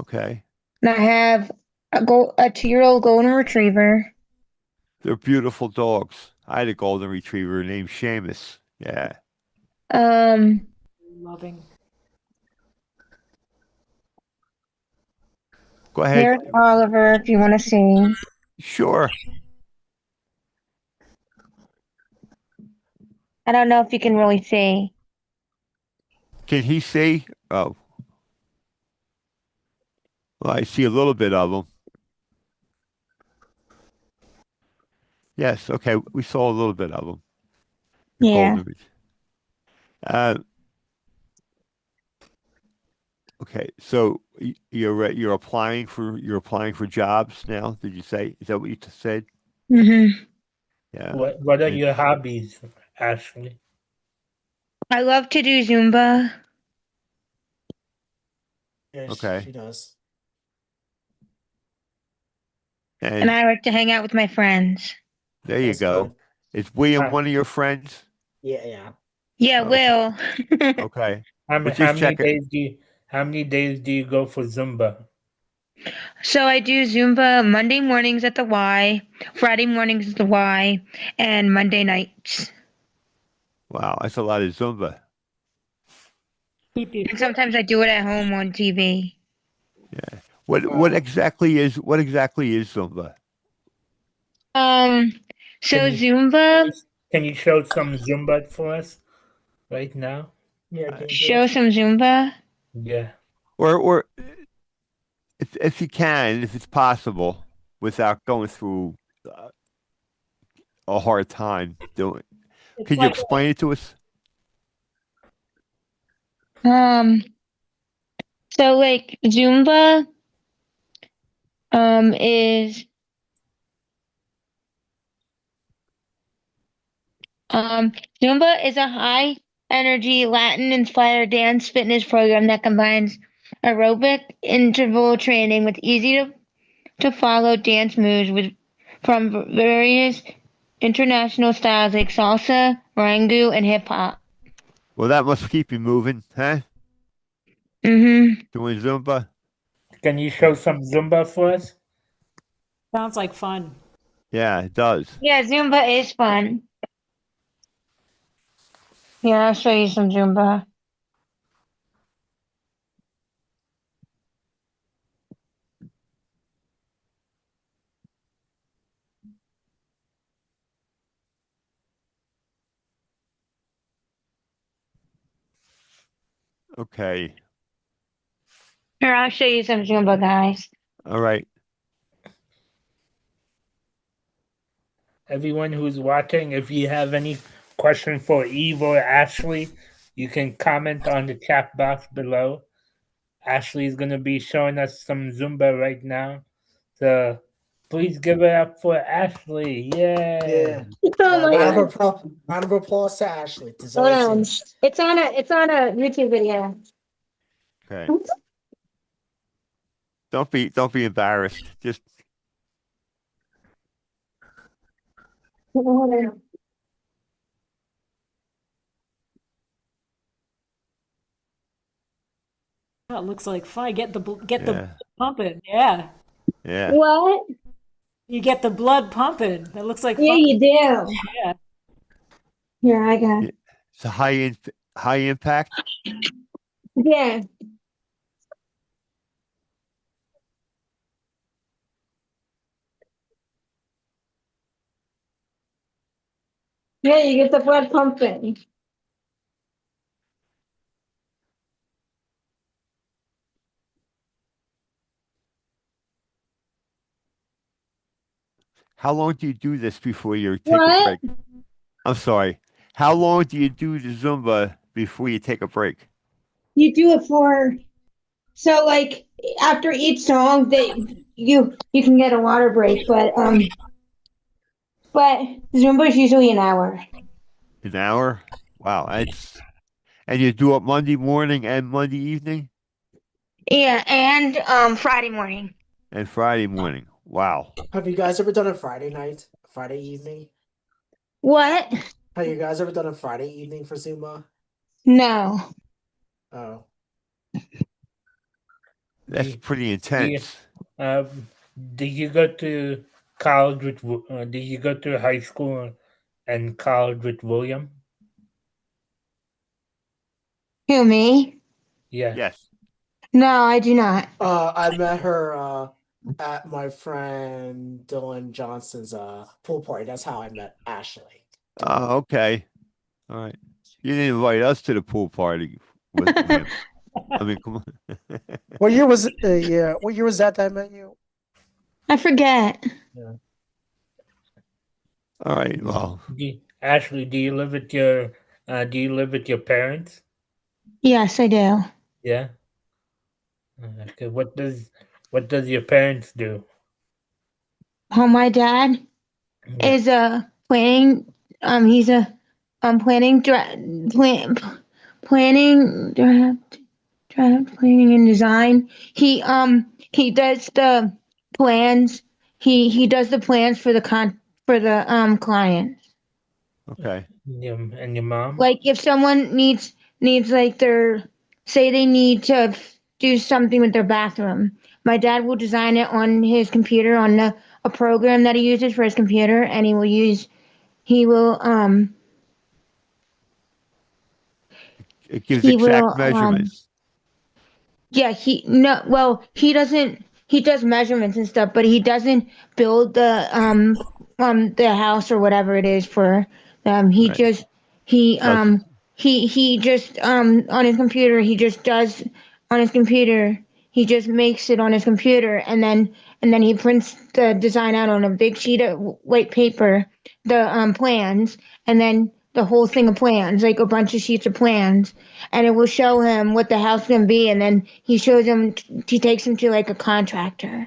Okay. And I have a 2-year-old golden retriever. They're beautiful dogs. I had a golden retriever named Seamus. Yeah. loving. Go ahead. Here's Oliver if you want to see. Sure. I don't know if you can really see. Can he see? Oh. Well, I see a little bit of them. Yes. Okay. We saw a little bit of them. Yeah. Uh, okay. So you're applying for jobs now. Did you say? Is that what you said? Mm-hmm. Yeah. What are And- your hobbies, Ashley? I love to do Zumba. Yeah, Okay. she does. And And I like to hang out with my friends. there you That's go. good. Is William Hi. one of your friends? Yeah. Yeah, Okay. Will. Okay. How, But how just many check it. days do you how many days do you go for Zumba? So I do Zumba Monday mornings at the Y, Friday mornings at the Y, and Monday nights. Wow, that's a lot of Zumba. Keep you And fit. sometimes I do it at home on TV. Yeah. What Wow. exactly is Zumba? Um, Can so you Zumba, can you show some Zumba for us right now? Yeah, Uh, can you do show it? some Zumba. Yeah. or if you can, if it's possible, without going through uh, a hard time doing. It's Could you like explain it to us? Um, so like Zumba, is Um, Zumba is a high energy Latin inspired dance fitness program that combines aerobic interval training with easy to follow dance moves from various international styles like salsa, rangu, and hip hop. Well, that must keep you moving, huh? Mm-hmm. Doing Zumba. Can you show Yeah, some Zumba for us? sounds like fun. yeah, it does. Yeah, Zumba is fun. Yeah, I'll show you some Zumba. Okay. Here, I'll show you some Zumba, guys. All right. Everyone who's watching, if you have any question for Eve or Ashley, you can comment on the chat box below. Ashley's gonna be showing us some Zumba right now. So please give it up for Ashley. Yeah. Yay! Oh my Round god. of applause, round of applause to Ashley. Hold Deserves on. it. It's on a YouTube video. Okay. Don't be embarrassed. Just Hold on. Oh, it looks like fun. Get the blood yeah, pumping. Yeah, yeah. What? you get the blood pumping. That looks like Yeah, fun. you do. Yeah. Here, I got. Yeah. It's a high impact. Yeah. Yeah, you get the blood pumping. How long do you do this before you take a What? break? I'm sorry. How long do you do the Zumba before you take a break? You do it for so like after each song that you can get a water break, but Zumba is usually an hour. An hour? Wow, that's and you do it Monday morning and Monday evening Yeah, and Friday morning. and Friday morning. Wow. Have you guys ever done a Friday night? Friday evening? What? Have you guys ever done a Friday evening for Zumba? No. Oh. That's Do, pretty do you, intense. uh, did you go to college with? Did you go to high school and college with William? Who, me? Yeah. Yes. No, I do not. I met her at my friend Dylan Johnson's pool party. That's how I met Ashley. Oh, okay. All right. You didn't invite us to the pool party with him. I mean, come on. What year was yeah, what year was that I met you? I forget. All right. Well, Ashley, do you live with your parents? Yes, I do. Yeah. Okay. What does your parents do? Oh, my dad Yeah. is planning. He's a planning planning draft planning and design. He does the plans. He does the plans for the clients. Okay. And your mom? Like if someone needs like their say they need to do something with their bathroom, my dad will design it on his computer on a program that he uses for his computer, and he will It gives he will exact measurements. yeah, he doesn't he does measurements and stuff, but he doesn't build the house or whatever it is for them. Right. He Does he just on his computer he just does on his computer he just makes it on his computer, and then he prints the design out on a big sheet of white paper, the plans, and then the whole thing of plans, like a bunch of sheets of plans, and it will show him what the house can be, and then he takes him to like a contractor.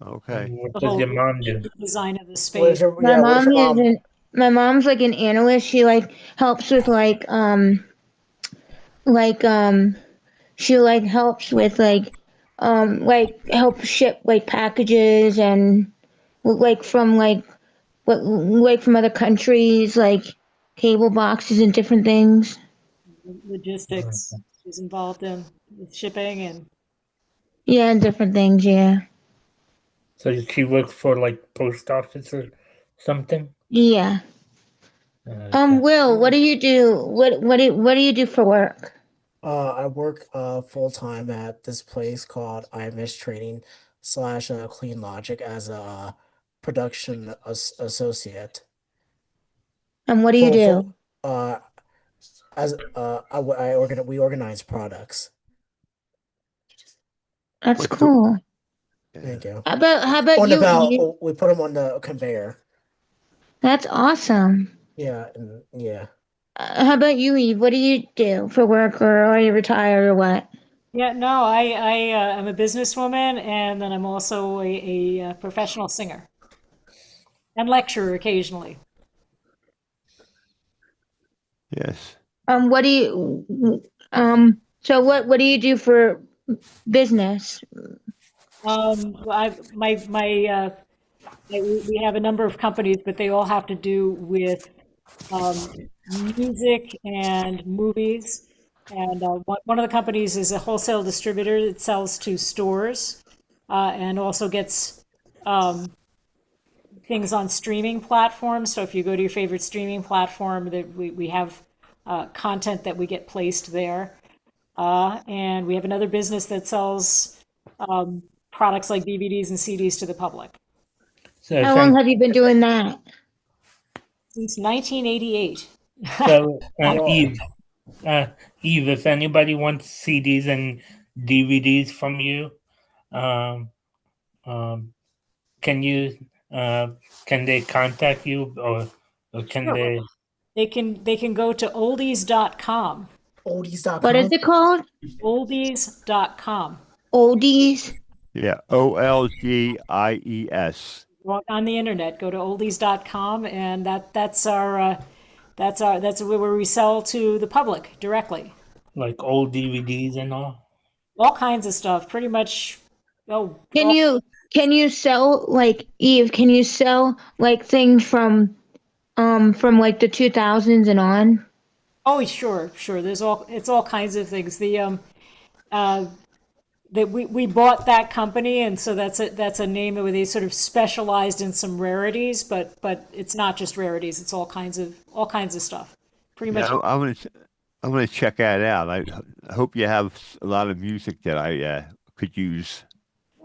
okay. What The does whole your mom do? design of the What is space. your My yeah? What is mom your is mom? an my mom's like an analyst. She like helps with like she like helps with like help ship like packages and like from like from other countries, like cable boxes and different things. Logistics she's involved in with shipping and Yeah, and different things, yeah. So she works for like post office or something? Yeah. Okay. Will, what do you do? What do you do for work? I work full time at this place called I Miss Training slash Clean Logic as a production associate. And what do you Full do? uh as we organize products. That's What's the cool. Thank yeah. you. How about On the you, belt, Eve? we put them on the conveyor. That's awesome. Yeah, and yeah. How about you, Eve? What do you do for work, or are you retired, or what? yeah, no, I am a businesswoman, and then I'm also a professional singer and lecturer occasionally. Yes. What do you so what do you do for business? I we have a number of companies, but they all have to do with music and movies. And one of the companies is a wholesale distributor that sells to stores and also gets things on streaming platforms. So if you go to your favorite streaming platform, that we have content that we get placed there. And we have another business that sells products like DVDs and CDs to the public So How if long any, have you been doing that? since 1988. so Whoa. uh, Eve, if anybody wants CDs and DVDs from you, um, um, can you can they contact you or can Sure. they They can go to oldies.com. What is Oldies.com. it called? Oldies.com. Oldies. Yeah. OLGIES. Well, on the internet, go to oldies.com, and that's where we sell to the public directly. like old DVDs and all? All kinds of stuff, pretty much. Oh, Can you can you sell like Eve? Can you sell like things from like the 2000s and on? oh, sure, sure. It's all kinds of things. Uh, that we bought that company, and so that's a name where they sort of specialized in some rarities, but it's not just rarities. It's all kinds of stuff. Pretty much. Yeah, I'm gonna check that out. I hope you have a lot of music that I could use.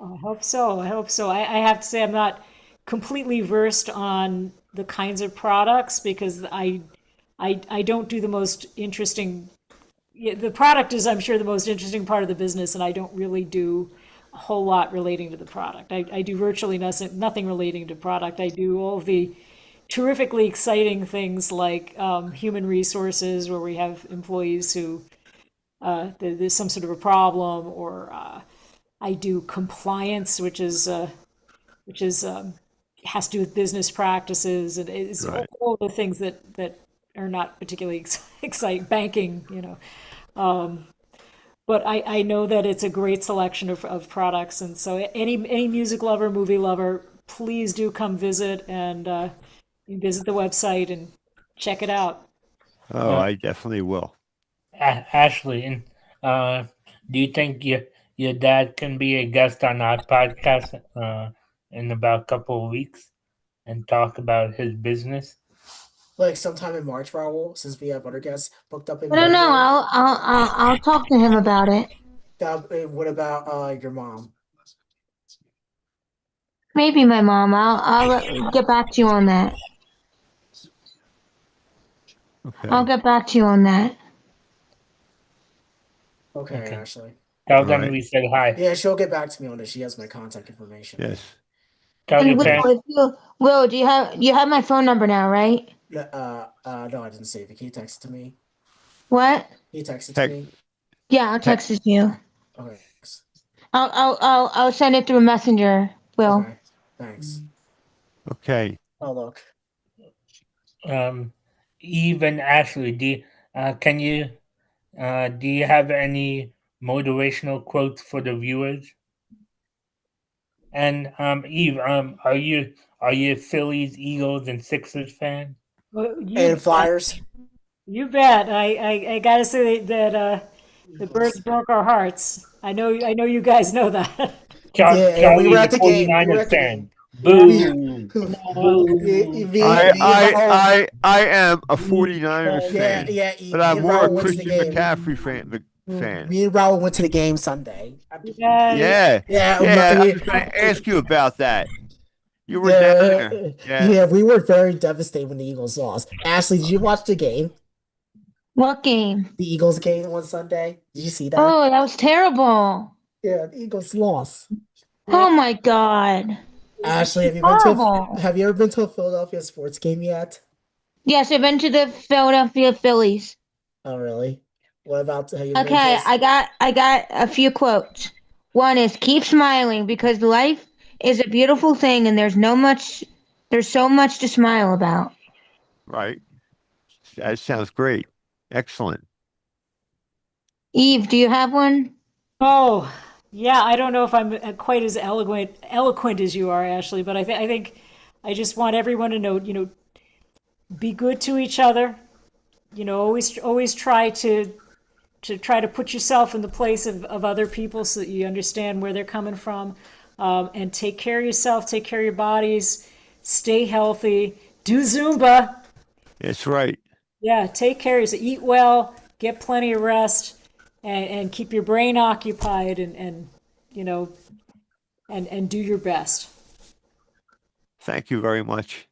I hope so. I hope so. I have to say I'm not completely versed on the kinds of products because I don't do the most interesting. Yeah, the product is, I'm sure, the most interesting part of the business, and I don't really do a whole lot relating to the product. I do virtually nothing relating to product. I do all of the terrifically exciting things like human resources, where we have employees who there's some sort of a problem, or I do compliance, which is has to do with business practices, and it's Right. all the things that are not particularly exciting. Banking, you know. But I know that it's a great selection of products, and so any music lover, movie lover, please do come visit and visit the website and check it out. Oh, I definitely will. Ashley, and do you think your dad can be a guest on our podcast in about a couple of weeks and talk about his business? Like sometime in March, Raul, since we have other guests booked up in I don't know. February. I'll talk to him about it. What about your mom? Maybe my mom. I'll get back to you on that. I'll Okay. get back to you on that. Okay, Okay. Ashley. Tell All them right. we said hi. Yeah, she'll get back to me on this. She has my contact information. Yes. Tell And your parents. Will, do you have my phone number now, right? No, no, I didn't save it. Can you text it to me? What? Can you text it to Tech, me? Yeah, I'll tech. text it to you. Okay. Thanks. I'll send it through Messenger, Will. Okay. Thanks. Okay. Oh, look. Eve and Ashley, do you have any motivational quotes for the viewers? And Eve, are you a Phillies, Eagles, and Sixers fan? Well, And Flyers. you bet. I gotta say that the Eagles. birds broke our hearts. I know you guys know that. Yeah, we were Charlie, at the the game. We were 49ers at the fan. game. We, Boo! Boo! me and Raul. I am a 49ers Yeah, fan, yeah. but Me I'm and more a Raul went to the Christian game. McCaffrey fan. Me and Raul went to the game Sunday. Yeah, Yeah. Yeah, Yeah, I was going to ask you about that. You were down there. Yeah. yeah, we were very devastated when the Eagles lost. Ashley, did you watch the game? What game? The Eagles game on Sunday? Did you see that? Oh, that was terrible. Yeah, the Eagles lost. Oh my God. Ashley, Horrible. have you ever been to a Philadelphia sports game yet? Yes, I've been to the Philadelphia Phillies. Oh, really? What about have you been to Okay, I got a few quotes. One is keep smiling because life is a beautiful thing and there's so much to smile about. Right. That sounds great. Excellent. Eve, do you have one? Oh, yeah. I don't know if I'm quite as eloquent as you are, Ashley, but I think I just want everyone to know, be good to each other. Always try to put yourself in the place of other people so that you understand where they're coming from, and take care of yourself, take care of your bodies, stay healthy, do Zumba. That's right. Yeah, take care of yourself, eat well, get plenty of rest, and keep your brain occupied, and do your best. Thank you very much.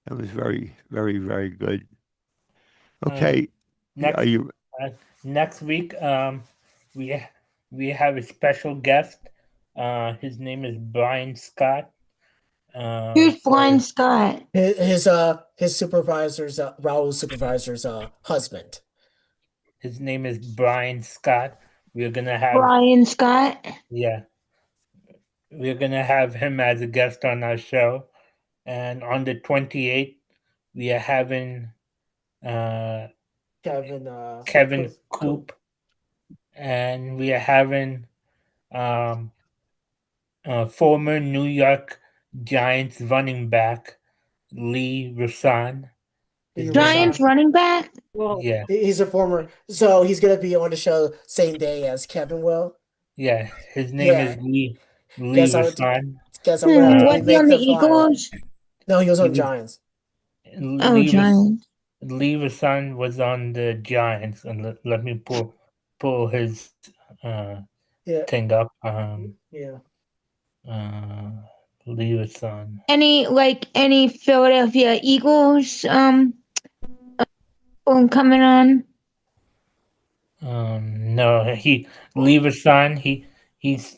That was very, very, very good. Okay. Next, Are you next week, we we have a special guest. His name is Brian Scott. Who's So Blind Scott? his supervisor's Raul's supervisor's husband. his name is Brian Scott. We're gonna have Brian Scott? yeah, we're gonna have him as a guest on our show. And on the 28th, we are having uh, Kevin Coop, and we are having um, former New York Giants running back Lee Rasan. Giants running back? Well, Yeah, He's a former, so he's gonna be on the show same day as Kevin will. yeah. His name Yeah, is Lee guess I would Rasan. guess I'm gonna have to Was he remake on the the flyer. Eagles? No, he was He on was Giants. Oh, Lee Giants. Lee Rasan was on the Giants, and let me pull his uh, Yeah, thing up. yeah. Uh, Lee Rasan. Any Philadelphia Eagles coming on? No, Lee Rasan. He's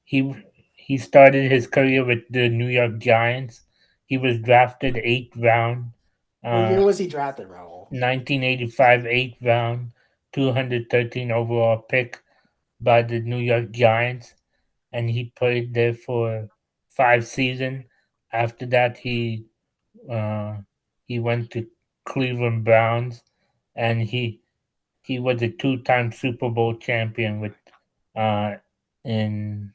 he he started his career with the New York Giants. He was drafted 8th round, What year uh, was he drafted, Raul? 1985 8th round, 213 overall pick by the New York Giants, and he played there for 5 seasons. After that, uh, he went to Cleveland Browns, and he was a two-time Super Bowl champion with uh, in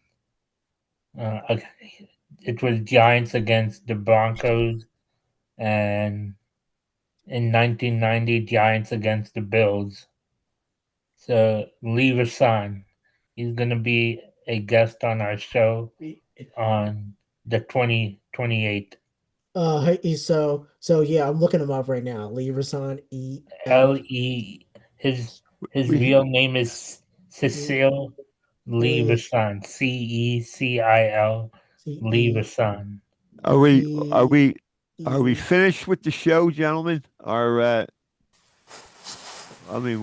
it was Giants against the Broncos, and in 1990 Giants against the Bills. So Lee Rasan, he's going to be a guest on our show on the 2028th. So yeah, I'm looking him up right now. Lee Rasan, L-E, his We real name is Cecile Lee Lee Rasan, Cecil C Lee E Rasan. are we are E we are we E. finished with the show, gentlemen? I mean,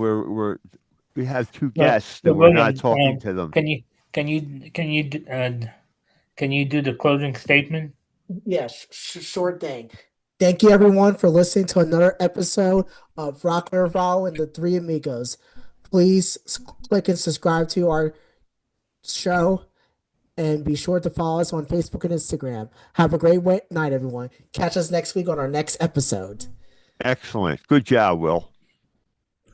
we have two But, guests and we're not William, talking to them. can you can you can you can you do the closing statement? Yeah, short thing. Thank you everyone for listening to another episode of Rock and Raul and the Three Amigos. Please click and subscribe to our show and be sure to follow us on Facebook and Instagram. Have a great night, everyone. Catch us next week on our next episode. Excellent. Good job, Will.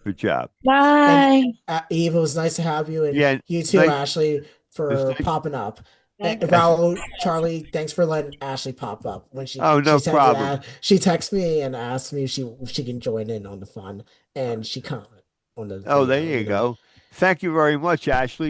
Good job. Bye. And Eve, it was nice to have you, and Yeah, you too, nice. Ashley, It's for nice. popping up. And Thank you. Raul, Charlie, thanks for letting Ashley pop up when Oh, no problem. she texted me and asked me if she can join in on the fun, and she commented on the Oh, video. there you go. Thank you very much, Ashley.